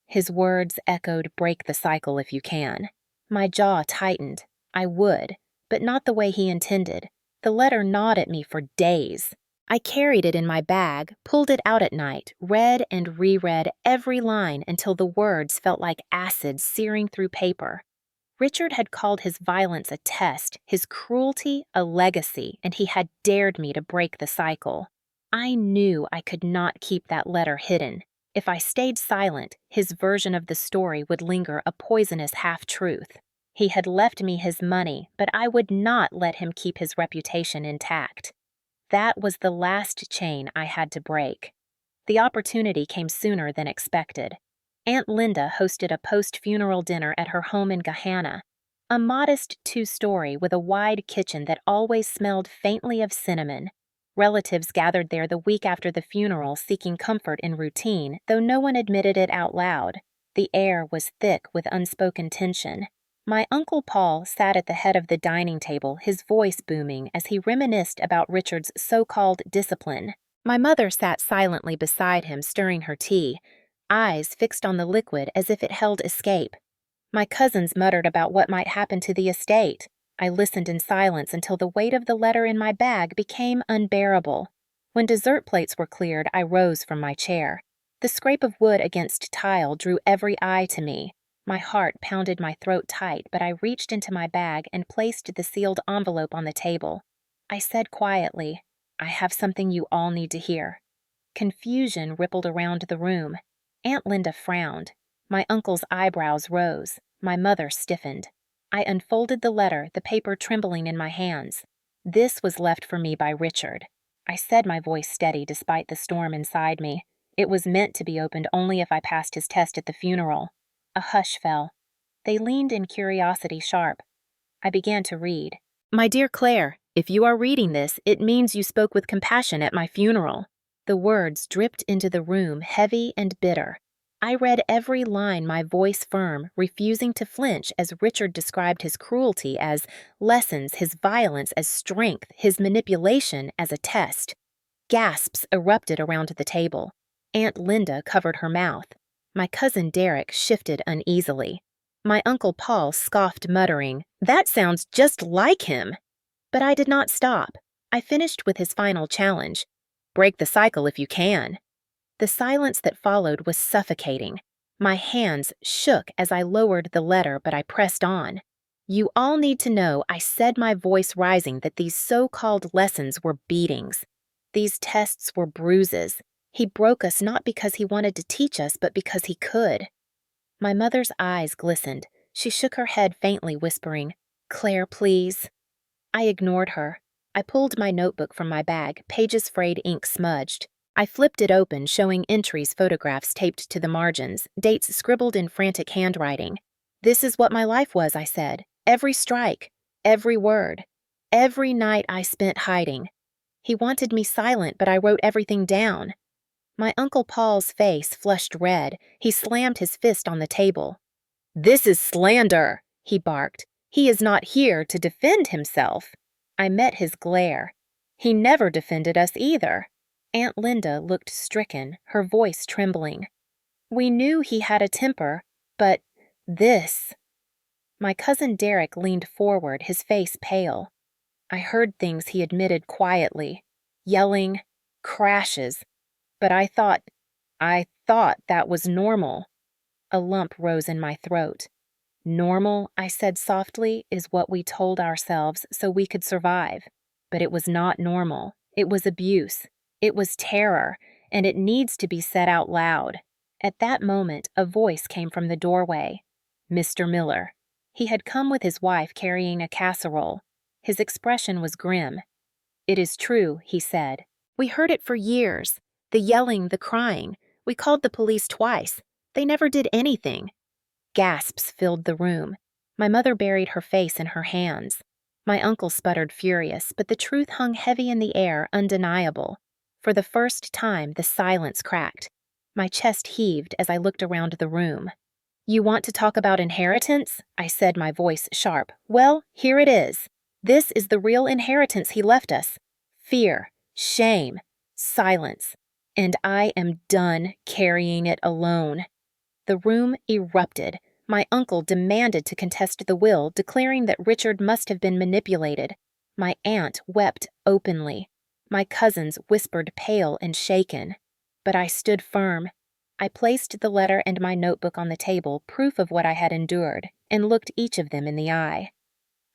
His words echoed, break the cycle if you can. My jaw tightened. I would, but not the way he intended. The letter gnawed at me for days. I carried it in my bag, pulled it out at night, read and reread every line until the words felt like acid searing through paper. Richard had called his violence a test, his cruelty a legacy, and he had dared me to break the cycle. I knew I could not keep that letter hidden. If I stayed silent, his version of the story would linger, a poisonous half-truth. He had left me his money, but I would not let him keep his reputation intact. That was the last chain I had to break. The opportunity came sooner than expected. Aunt Linda hosted a post-funeral dinner at her home in Gahanna, a modest two-story with a wide kitchen that always smelled faintly of cinnamon. Relatives gathered there the week after the funeral seeking comfort in routine, though no one admitted it out loud. The air was thick with unspoken tension. My Uncle Paul sat at the head of the dining table, his voice booming as he reminisced about Richard's so-called discipline. My mother sat silently beside him, stirring her tea, eyes fixed on the liquid as if it held escape. My cousins muttered about what might happen to the estate. I listened in silence until the weight of the letter in my bag became unbearable. When dessert plates were cleared, I rose from my chair. The scrape of wood against tile drew every eye to me. My heart pounded my throat tight, but I reached into my bag and placed the sealed envelope on the table. I said quietly, "I have something you all need to hear." Confusion rippled around the room. Aunt Linda frowned. My uncle's eyebrows rose. My mother stiffened. I unfolded the letter, the paper trembling in my hands. This was left for me by Richard. I said, my voice steady despite the storm inside me. It was meant to be opened only if I passed his test at the funeral. A hush fell. They leaned in curiosity sharp. I began to read. "My dear Claire, if you are reading this, it means you spoke with compassion at my funeral." The words dripped into the room, heavy and bitter. I read every line, my voice firm, refusing to flinch as Richard described his cruelty as lessons, his violence as strength, his manipulation as a test. Gasps erupted around the table. Aunt Linda covered her mouth. My cousin Derek shifted uneasily. My Uncle Paul scoffed, muttering, "That sounds just like him." But I did not stop. I finished with his final challenge. "Break the cycle if you can." The silence that followed was suffocating. My hands shook as I lowered the letter, but I pressed on. "You all need to know," I said, my voice rising, "that these so-called lessons were beatings. These tests were bruises. He broke us not because he wanted to teach us, but because he could." My mother's eyes glistened. She shook her head faintly, whispering, "Claire, please." I ignored her. I pulled my notebook from my bag, pages frayed, ink smudged. I flipped it open, showing entries, photographs taped to the margins, dates scribbled in frantic handwriting. "This is what my life was," I said. "Every strike, every word, every night I spent hiding." He wanted me silent, but I wrote everything down. My Uncle Paul's face flushed red. He slammed his fist on the table. "This is slander," he barked. "He is not here to defend himself." I met his glare. "He never defended us either." Aunt Linda looked stricken, her voice trembling. "We knew he had a temper, but this." My cousin Derek leaned forward, his face pale. I heard things he admitted quietly. Yelling, crashes. But I thought that was normal. A lump rose in my throat. "Normal," I said softly, "is what we told ourselves so we could survive. But it was not normal. It was abuse. It was terror, and it needs to be said out loud." At that moment, a voice came from the doorway. Mr. Miller. He had come with his wife carrying a casserole. His expression was grim. "It is true," he said. "We heard it for years. The yelling, the crying. We called the police twice. They never did anything." Gasps filled the room. My mother buried her face in her hands. My uncle sputtered, furious, but the truth hung heavy in the air, undeniable. For the first time, the silence cracked. My chest heaved as I looked around the room. "You want to talk about inheritance?" I said, my voice sharp. "Well, here it is. This is the real inheritance he left us. Fear, shame, silence. And I am done carrying it alone." The room erupted. My uncle demanded to contest the will, declaring that Richard must have been manipulated. My aunt wept openly. My cousins whispered, pale and shaken. But I stood firm. I placed the letter and my notebook on the table, proof of what I had endured, and looked each of them in the eye.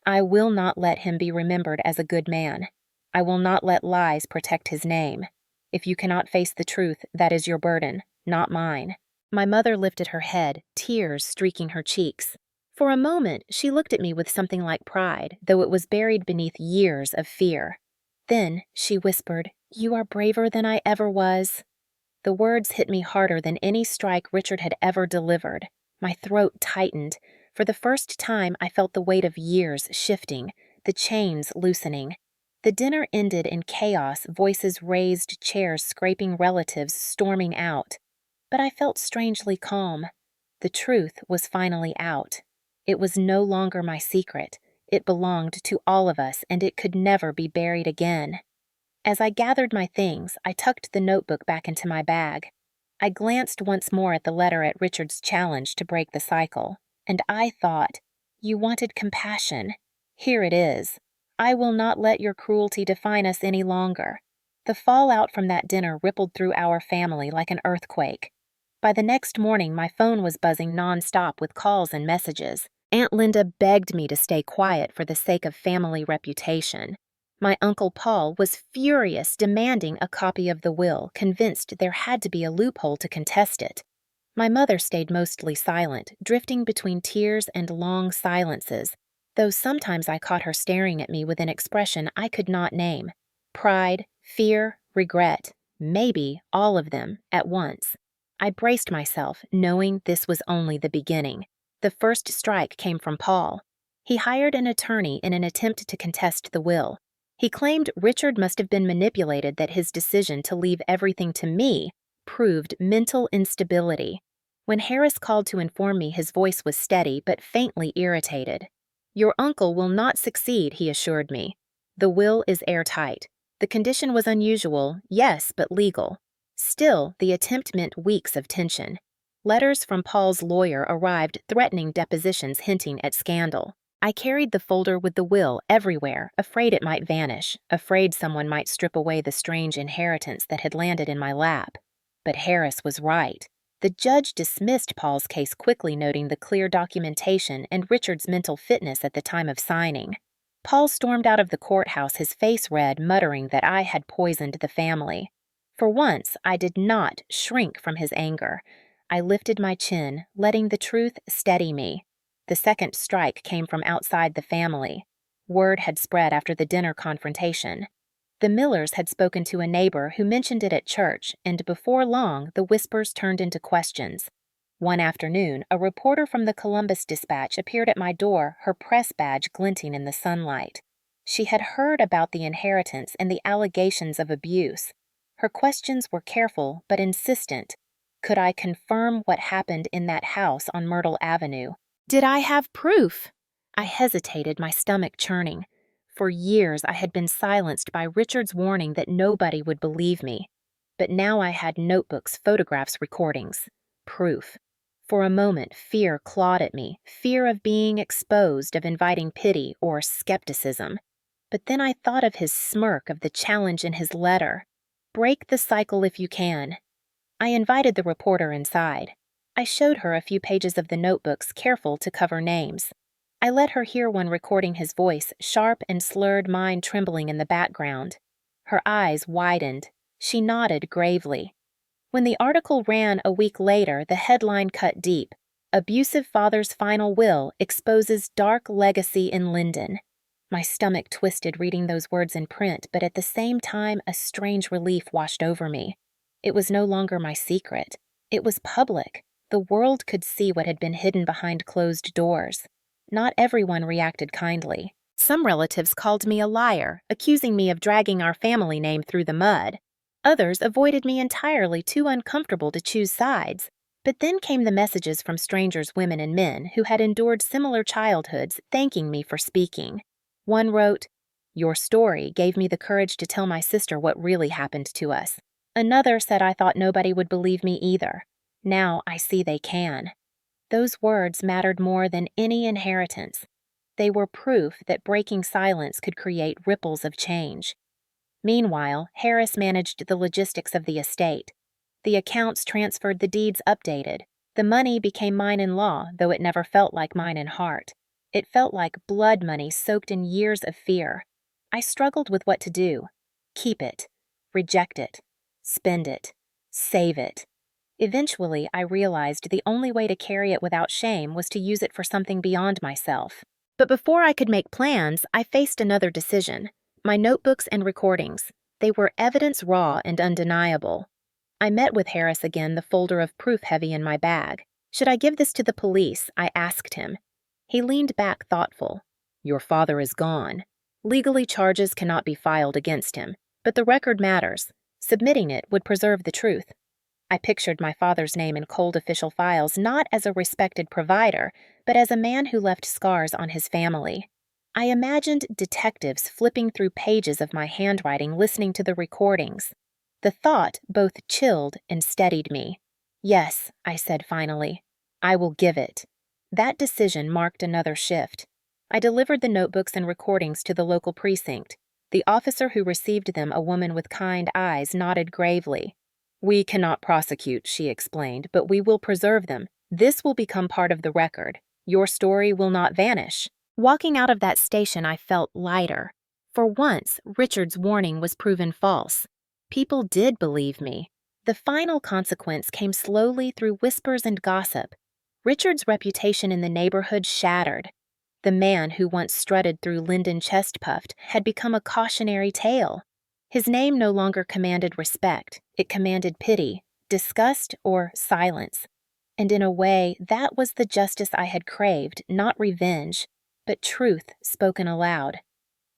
I will not let him be remembered as a good man. I will not let lies protect his name. If you cannot face the truth, that is your burden, not mine. My mother lifted her head, tears streaking her cheeks. For a moment, she looked at me with something like pride, though it was buried beneath years of fear. Then she whispered, "You are braver than I ever was." The words hit me harder than any strike Richard had ever delivered. My throat tightened. For the first time, I felt the weight of years shifting, the chains loosening. The dinner ended in chaos, voices raised, chairs scraping, relatives storming out. But I felt strangely calm. The truth was finally out. It was no longer my secret. It belonged to all of us, and it could never be buried again. As I gathered my things, I tucked the notebook back into my bag. I glanced once more at the letter at Richard's challenge to break the cycle, and I thought, "You wanted compassion. Here it is. I will not let your cruelty define us any longer." The fallout from that dinner rippled through our family like an earthquake. By the next morning, my phone was buzzing nonstop with calls and messages. Aunt Linda begged me to stay quiet for the sake of family reputation. My Uncle Paul was furious, demanding a copy of the will, convinced there had to be a loophole to contest it. My mother stayed mostly silent, drifting between tears and long silences, though sometimes I caught her staring at me with an expression I could not name. Pride, fear, regret, maybe all of them at once. I braced myself, knowing this was only the beginning. The first strike came from Paul. He hired an attorney in an attempt to contest the will. He claimed Richard must have been manipulated, that his decision to leave everything to me proved mental instability. When Harris called to inform me, his voice was steady but faintly irritated. "Your uncle will not succeed," he assured me. "The will is airtight. The condition was unusual, yes, but legal." Still, the attempt meant weeks of tension. Letters from Paul's lawyer arrived threatening depositions, hinting at scandal. I carried the folder with the will everywhere, afraid it might vanish, afraid someone might strip away the strange inheritance that had landed in my lap. But Harris was right. The judge dismissed Paul's case quickly, noting the clear documentation and Richard's mental fitness at the time of signing. Paul stormed out of the courthouse, his face red, muttering that I had poisoned the family. For once, I did not shrink from his anger. I lifted my chin, letting the truth steady me. The second strike came from outside the family. Word had spread after the dinner confrontation. The Millers had spoken to a neighbor who mentioned it at church, and before long, the whispers turned into questions. One afternoon, a reporter from the Columbus Dispatch appeared at my door, her press badge glinting in the sunlight. She had heard about the inheritance and the allegations of abuse. Her questions were careful but insistent. Could I confirm what happened in that house on Myrtle Avenue? Did I have proof? I hesitated, my stomach churning. For years I had been silenced by Richard's warning that nobody would believe me. But now I had notebooks, photographs, recordings. Proof. For a moment, fear clawed at me, fear of being exposed, of inviting pity or skepticism. But then I thought of his smirk, of the challenge in his letter. Break the cycle if you can. I invited the reporter inside. I showed her a few pages of the notebooks, careful to cover names. I let her hear one recording his voice, sharp and slurred, mine trembling in the background. Her eyes widened. She nodded gravely. When the article ran a week later, the headline cut deep. "Abusive Father's Final Will Exposes Dark Legacy in Linden." My stomach twisted reading those words in print, but at the same time a strange relief washed over me. It was no longer my secret. It was public. The world could see what had been hidden behind closed doors. Not everyone reacted kindly. Some relatives called me a liar, accusing me of dragging our family name through the mud. Others avoided me entirely, too uncomfortable to choose sides. But then came the messages from strangers, women and men, who had endured similar childhoods, thanking me for speaking. One wrote, "Your story gave me the courage to tell my sister what really happened to us." Another said I thought nobody would believe me either. Now I see they can. Those words mattered more than any inheritance. They were proof that breaking silence could create ripples of change. Meanwhile, Harris managed the logistics of the estate. The accounts transferred, the deeds updated. The money became mine in law, though it never felt like mine in heart. It felt like blood money soaked in years of fear. I struggled with what to do. Keep it. Reject it. Spend it. Save it. Eventually, I realized the only way to carry it without shame was to use it for something beyond myself. But before I could make plans, I faced another decision. My notebooks and recordings. They were evidence, raw and undeniable. I met with Harris again, the folder of proof heavy in my bag. Should I give this to the police? I asked him. He leaned back thoughtful. Your father is gone. Legally, charges cannot be filed against him, but the record matters. Submitting it would preserve the truth. I pictured my father's name in cold official files not as a respected provider, but as a man who left scars on his family. I imagined detectives flipping through pages of my handwriting listening to the recordings. The thought both chilled and steadied me. Yes, I said finally. I will give it. That decision marked another shift. I delivered the notebooks and recordings to the local precinct. The officer who received them, a woman with kind eyes, nodded gravely. We cannot prosecute, she explained, but we will preserve them. This will become part of the record. Your story will not vanish. Walking out of that station, I felt lighter. For once, Richard's warning was proven false. People did believe me. The final consequence came slowly through whispers and gossip. Richard's reputation in the neighborhood shattered. The man who once strutted through Linden chest-puffed had become a cautionary tale. His name no longer commanded respect. It commanded pity, disgust, or silence. And in a way, that was the justice I had craved, not revenge, but truth spoken aloud.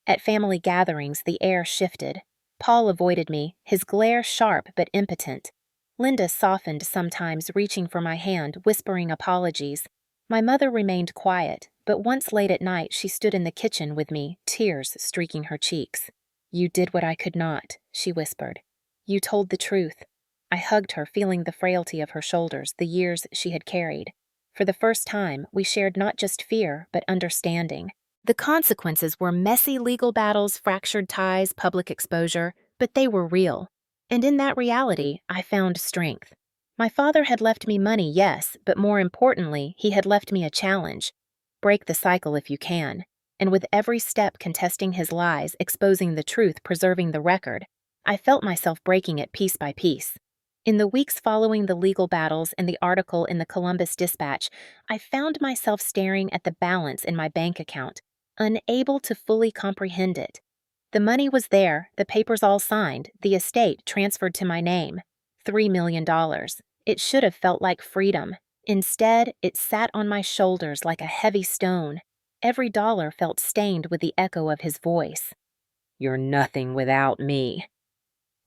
At family gatherings, the air shifted. Paul avoided me, his glare sharp but impotent. Linda softened sometimes, reaching for my hand, whispering apologies. My mother remained quiet, but once late at night she stood in the kitchen with me, tears streaking her cheeks. You did what I could not, she whispered. You told the truth. I hugged her, feeling the frailty of her shoulders, the years she had carried. For the first time, we shared not just fear, but understanding. The consequences were messy legal battles, fractured ties, public exposure, but they were real. And in that reality, I found strength. My father had left me money, yes, but more importantly, he had left me a challenge. Break the cycle if you can. And with every step contesting his lies, exposing the truth, preserving the record, I felt myself breaking it piece by piece. In the weeks following the legal battles and the article in the Columbus Dispatch, I found myself staring at the balance in my bank account, unable to fully comprehend it. The money was there, the papers all signed, the estate transferred to my name. $3 million. It should have felt like freedom. Instead, it sat on my shoulders like a heavy stone. Every dollar felt stained with the echo of his voice. You're nothing without me.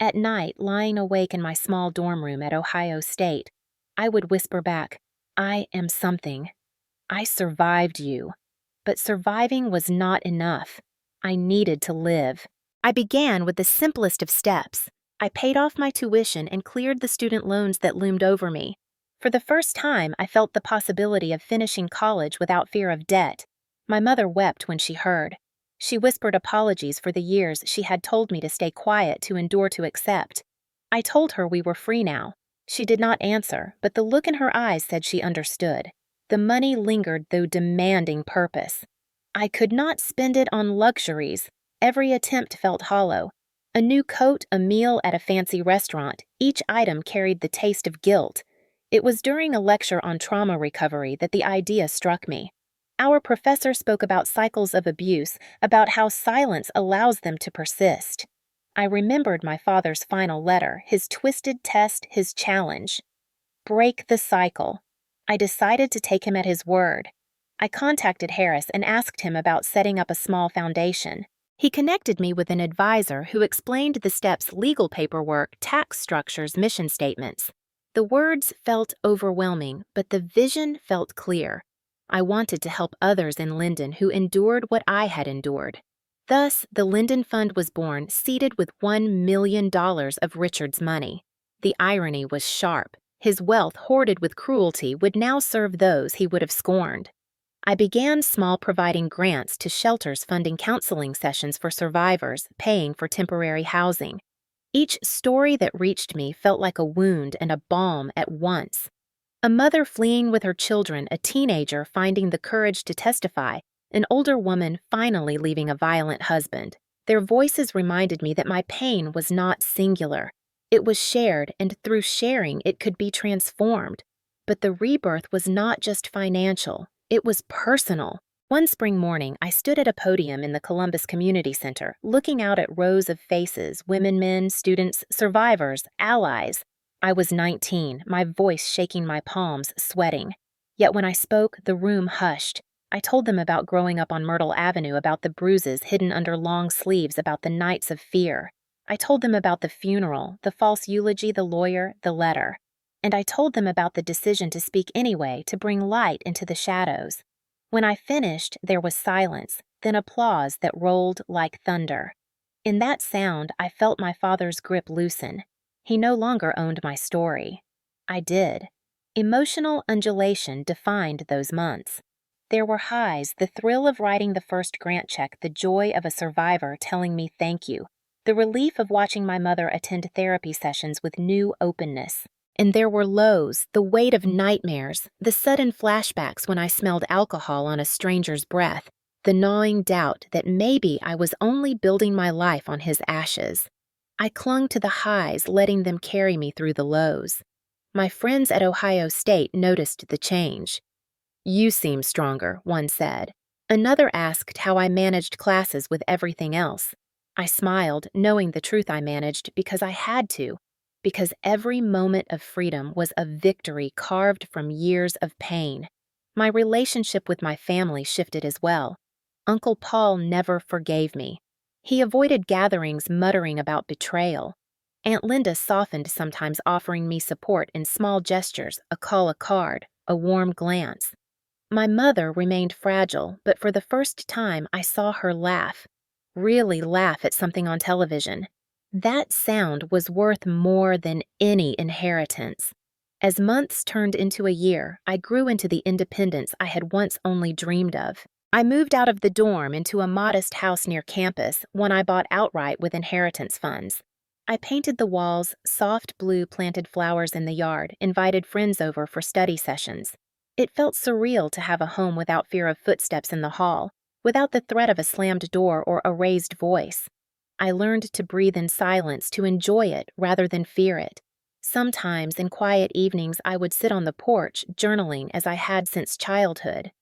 At night, lying awake in my small dorm room at Ohio State, I would whisper back, I am something. I survived you. But surviving was not enough. I needed to live. I began with the simplest of steps. I paid off my tuition and cleared the student loans that loomed over me. For the first time, I felt the possibility of finishing college without fear of debt. My mother wept when she heard. She whispered apologies for the years she had told me to stay quiet, to endure, to accept. I told her we were free now. She did not answer, but the look in her eyes said she understood. The money lingered, though demanding purpose. I could not spend it on luxuries. Every attempt felt hollow. A new coat, a meal at a fancy restaurant, each item carried the taste of guilt. It was during a lecture on trauma recovery that the idea struck me. Our professor spoke about cycles of abuse, about how silence allows them to persist. I remembered my father's final letter, his twisted test, his challenge. Break the cycle. I decided to take him at his word. I contacted Harris and asked him about setting up a small foundation. He connected me with an advisor who explained the steps: legal paperwork, tax structures, mission statements. The words felt overwhelming, but the vision felt clear. I wanted to help others in Linden who endured what I had endured. Thus, the Linden Fund was born, seeded with $1 million of Richard's money. The irony was sharp. His wealth, hoarded with cruelty, would now serve those he would have scorned. I began small, providing grants to shelters, funding counseling sessions for survivors, paying for temporary housing. Each story that reached me felt like a wound and a balm at once. A mother fleeing with her children, a teenager finding the courage to testify, an older woman finally leaving a violent husband. Their voices reminded me that my pain was not singular. It was shared, and through sharing, it could be transformed. But the rebirth was not just financial. It was personal. One spring morning, I stood at a podium in the Columbus Community Center, looking out at rows of faces, women, men, students, survivors, allies. I was 19, my voice shaking, my palms sweating. Yet when I spoke, the room hushed. I told them about growing up on Myrtle Avenue, about the bruises hidden under long sleeves, about the nights of fear. I told them about the funeral, the false eulogy, the lawyer, the letter. And I told them about the decision to speak anyway, to bring light into the shadows. When I finished, there was silence, then applause that rolled like thunder. In that sound, I felt my father's grip loosen. He no longer owned my story. I did. Emotional undulation defined those months. There were highs, the thrill of writing the first grant check, the joy of a survivor telling me thank you, the relief of watching my mother attend therapy sessions with new openness. And there were lows, the weight of nightmares, the sudden flashbacks when I smelled alcohol on a stranger's breath, the gnawing doubt that maybe I was only building my life on his ashes. I clung to the highs, letting them carry me through the lows. My friends at Ohio State noticed the change. "You seem stronger," one said. Another asked how I managed classes with everything else. I smiled, knowing the truth. I managed because I had to, because every moment of freedom was a victory carved from years of pain. My relationship with my family shifted as well. Uncle Paul never forgave me. He avoided gatherings, muttering about betrayal. Aunt Linda softened, sometimes offering me support in small gestures, a call, a card, a warm glance. My mother remained fragile, but for the first time I saw her laugh. Really laugh at something on television. That sound was worth more than any inheritance. As months turned into a year, I grew into the independence I had once only dreamed of. I moved out of the dorm into a modest house near campus, one I bought outright with inheritance funds. I painted the walls, soft blue, planted flowers in the yard, invited friends over for study sessions. It felt surreal to have a home without fear of footsteps in the hall, without the threat of a slammed door or a raised voice. I learned to breathe in silence, to enjoy it rather than fear it. Sometimes, in quiet evenings, I would sit on the porch, journaling as I had since childhood.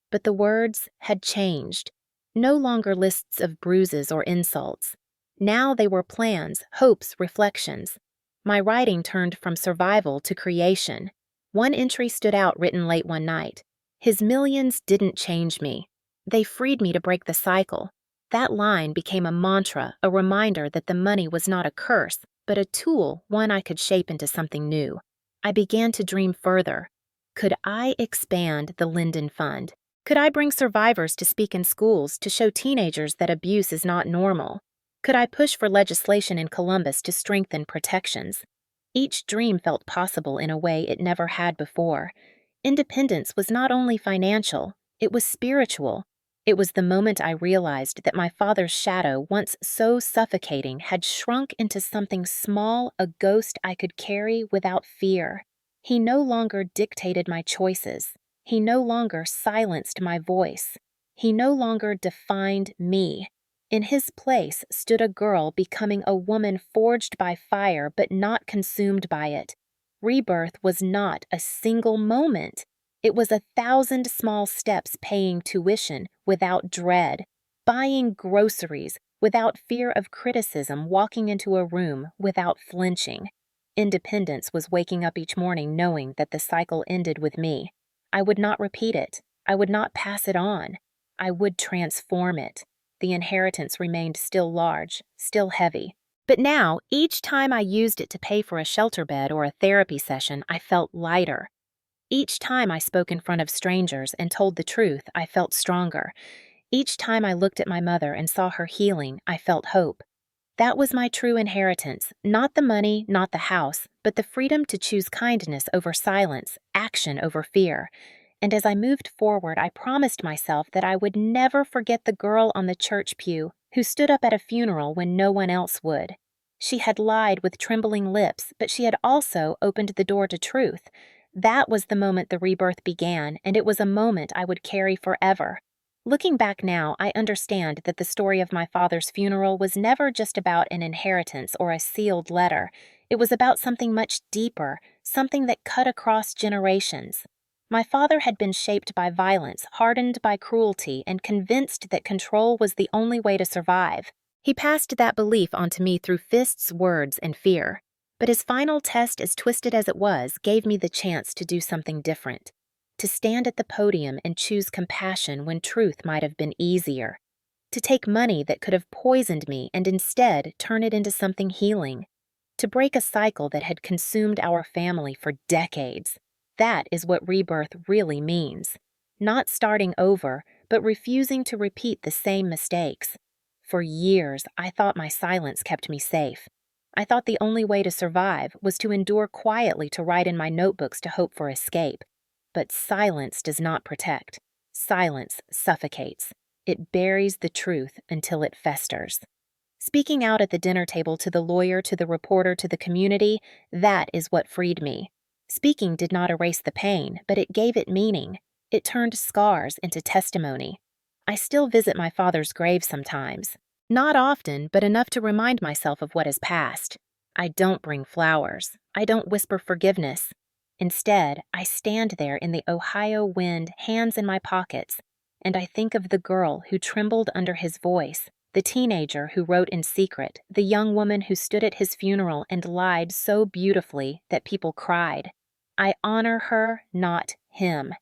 But the words had changed. No longer lists of bruises or insults. Now they were plans, hopes, reflections. My writing turned from survival to creation. One entry stood out, written late one night. "His millions didn't change me. They freed me to break the cycle." That line became a mantra, a reminder that the money was not a curse, but a tool, one I could shape into something new. I began to dream further. Could I expand the Linden Fund? Could I bring survivors to speak in schools, to show teenagers that abuse is not normal? Could I push for legislation in Columbus to strengthen protections? Each dream felt possible in a way it never had before. Independence was not only financial, it was spiritual. It was the moment I realized that my father's shadow, once so suffocating, had shrunk into something small, a ghost I could carry without fear. He no longer dictated my choices. He no longer silenced my voice. He no longer defined me. In his place stood a girl becoming a woman forged by fire but not consumed by it. Rebirth was not a single moment. It was 1,000 small steps, paying tuition without dread, buying groceries without fear of criticism, walking into a room without flinching. Independence was waking up each morning knowing that the cycle ended with me. I would not repeat it. I would not pass it on. I would transform it. The inheritance remained still large, still heavy. But now, each time I used it to pay for a shelter bed or a therapy session, I felt lighter. Each time I spoke in front of strangers and told the truth, I felt stronger. Each time I looked at my mother and saw her healing, I felt hope. That was my true inheritance, not the money, not the house, but the freedom to choose kindness over silence, action over fear. And as I moved forward, I promised myself that I would never forget the girl on the church pew who stood up at a funeral when no one else would. She had lied with trembling lips, but she had also opened the door to truth. That was the moment the rebirth began, and it was a moment I would carry forever. Looking back now, I understand that the story of my father's funeral was never just about an inheritance or a sealed letter. It was about something much deeper, something that cut across generations. My father had been shaped by violence, hardened by cruelty, and convinced that control was the only way to survive. He passed that belief onto me through fists, words, and fear. But his final test, as twisted as it was, gave me the chance to do something different. To stand at the podium and choose compassion when truth might have been easier. To take money that could have poisoned me and instead turn it into something healing. To break a cycle that had consumed our family for decades. That is what rebirth really means. Not starting over, but refusing to repeat the same mistakes. For years, I thought my silence kept me safe. I thought the only way to survive was to endure quietly, to write in my notebooks, to hope for escape. But silence does not protect. Silence suffocates. It buries the truth until it festers. Speaking out at the dinner table, to the lawyer, to the reporter, to the community, that is what freed me. Speaking did not erase the pain, but it gave it meaning. It turned scars into testimony. I still visit my father's grave sometimes. Not often, but enough to remind myself of what has passed. I don't bring flowers. I don't whisper forgiveness. Instead, I stand there in the Ohio wind, hands in my pockets, and I think of the girl who trembled under his voice, the teenager who wrote in secret, the young woman who stood at his funeral and lied so beautifully that people cried. I honor her, not him.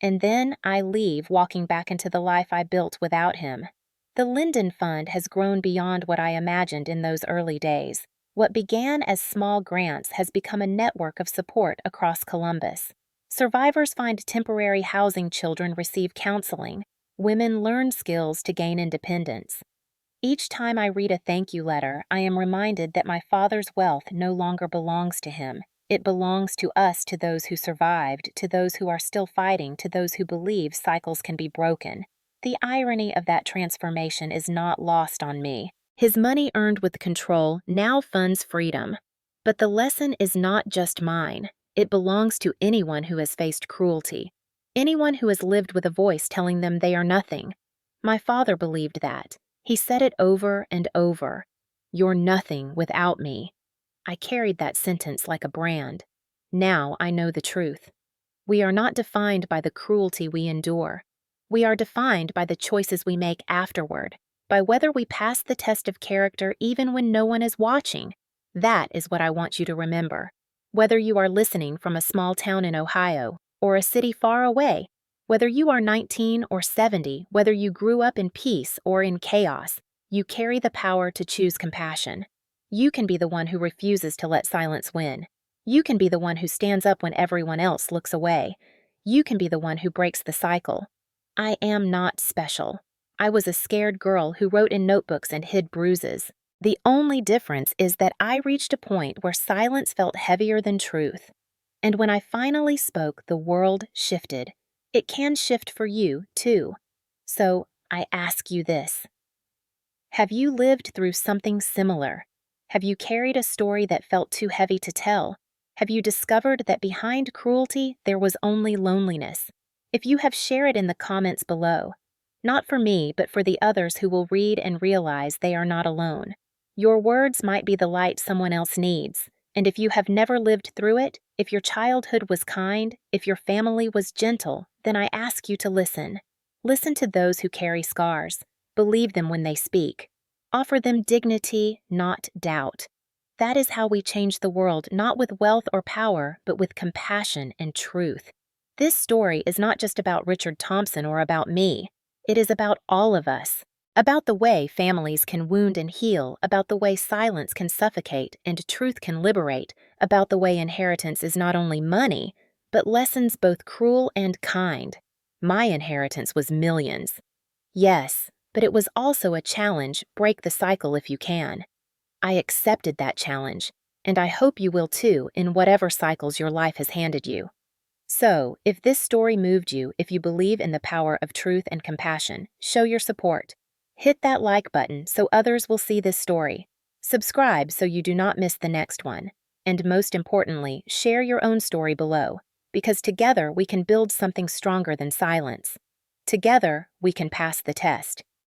And then I leave, walking back into the life I built without him. The Linden Fund has grown beyond what I imagined in those early days. What began as small grants has become a network of support across Columbus. Survivors find temporary housing, children receive counseling, women learn skills to gain independence. Each time I read a thank you letter, I am reminded that my father's wealth no longer belongs to him. It belongs to us, to those who survived, to those who are still fighting, to those who believe cycles can be broken. The irony of that transformation is not lost on me. His money earned with control now funds freedom. But the lesson is not just mine. It belongs to anyone who has faced cruelty. Anyone who has lived with a voice telling them they are nothing. My father believed that. He said it over and over. You're nothing without me. I carried that sentence like a brand. Now I know the truth. We are not defined by the cruelty we endure. We are defined by the choices we make afterward, by whether we pass the test of character even when no one is watching. That is what I want you to remember. Whether you are listening from a small town in Ohio or a city far away, whether you are 19 or 70, whether you grew up in peace or in chaos, you carry the power to choose compassion. You can be the one who refuses to let silence win. You can be the one who stands up when everyone else looks away. You can be the one who breaks the cycle. I am not special. I was a scared girl who wrote in notebooks and hid bruises. The only difference is that I reached a point where silence felt heavier than truth. And when I finally spoke, the world shifted. It can shift for you, too. So I ask you this. Have you lived through something similar? Have you carried a story that felt too heavy to tell? Have you discovered that behind cruelty there was only loneliness? If you have, share it in the comments below. Not for me, but for the others who will read and realize they are not alone. Your words might be the light someone else needs. And if you have never lived through it, if your childhood was kind, if your family was gentle, then I ask you to listen. Listen to those who carry scars. Believe them when they speak. Offer them dignity, not doubt. That is how we change the world, not with wealth or power, but with compassion and truth. This story is not just about Richard Thompson or about me. It is about all of us. About the way families can wound and heal, about the way silence can suffocate and truth can liberate, about the way inheritance is not only money, but lessons both cruel and kind. My inheritance was millions. Yes, but it was also a challenge. Break the cycle if you can. I accepted that challenge, and I hope you will too in whatever cycles your life has handed you. So, if this story moved you, if you believe in the power of truth and compassion, show your support. Hit that like button so others will see this story. Subscribe so you do not miss the next one. And most importantly, share your own story below, because together we can build something stronger than silence. Together, we can pass the test.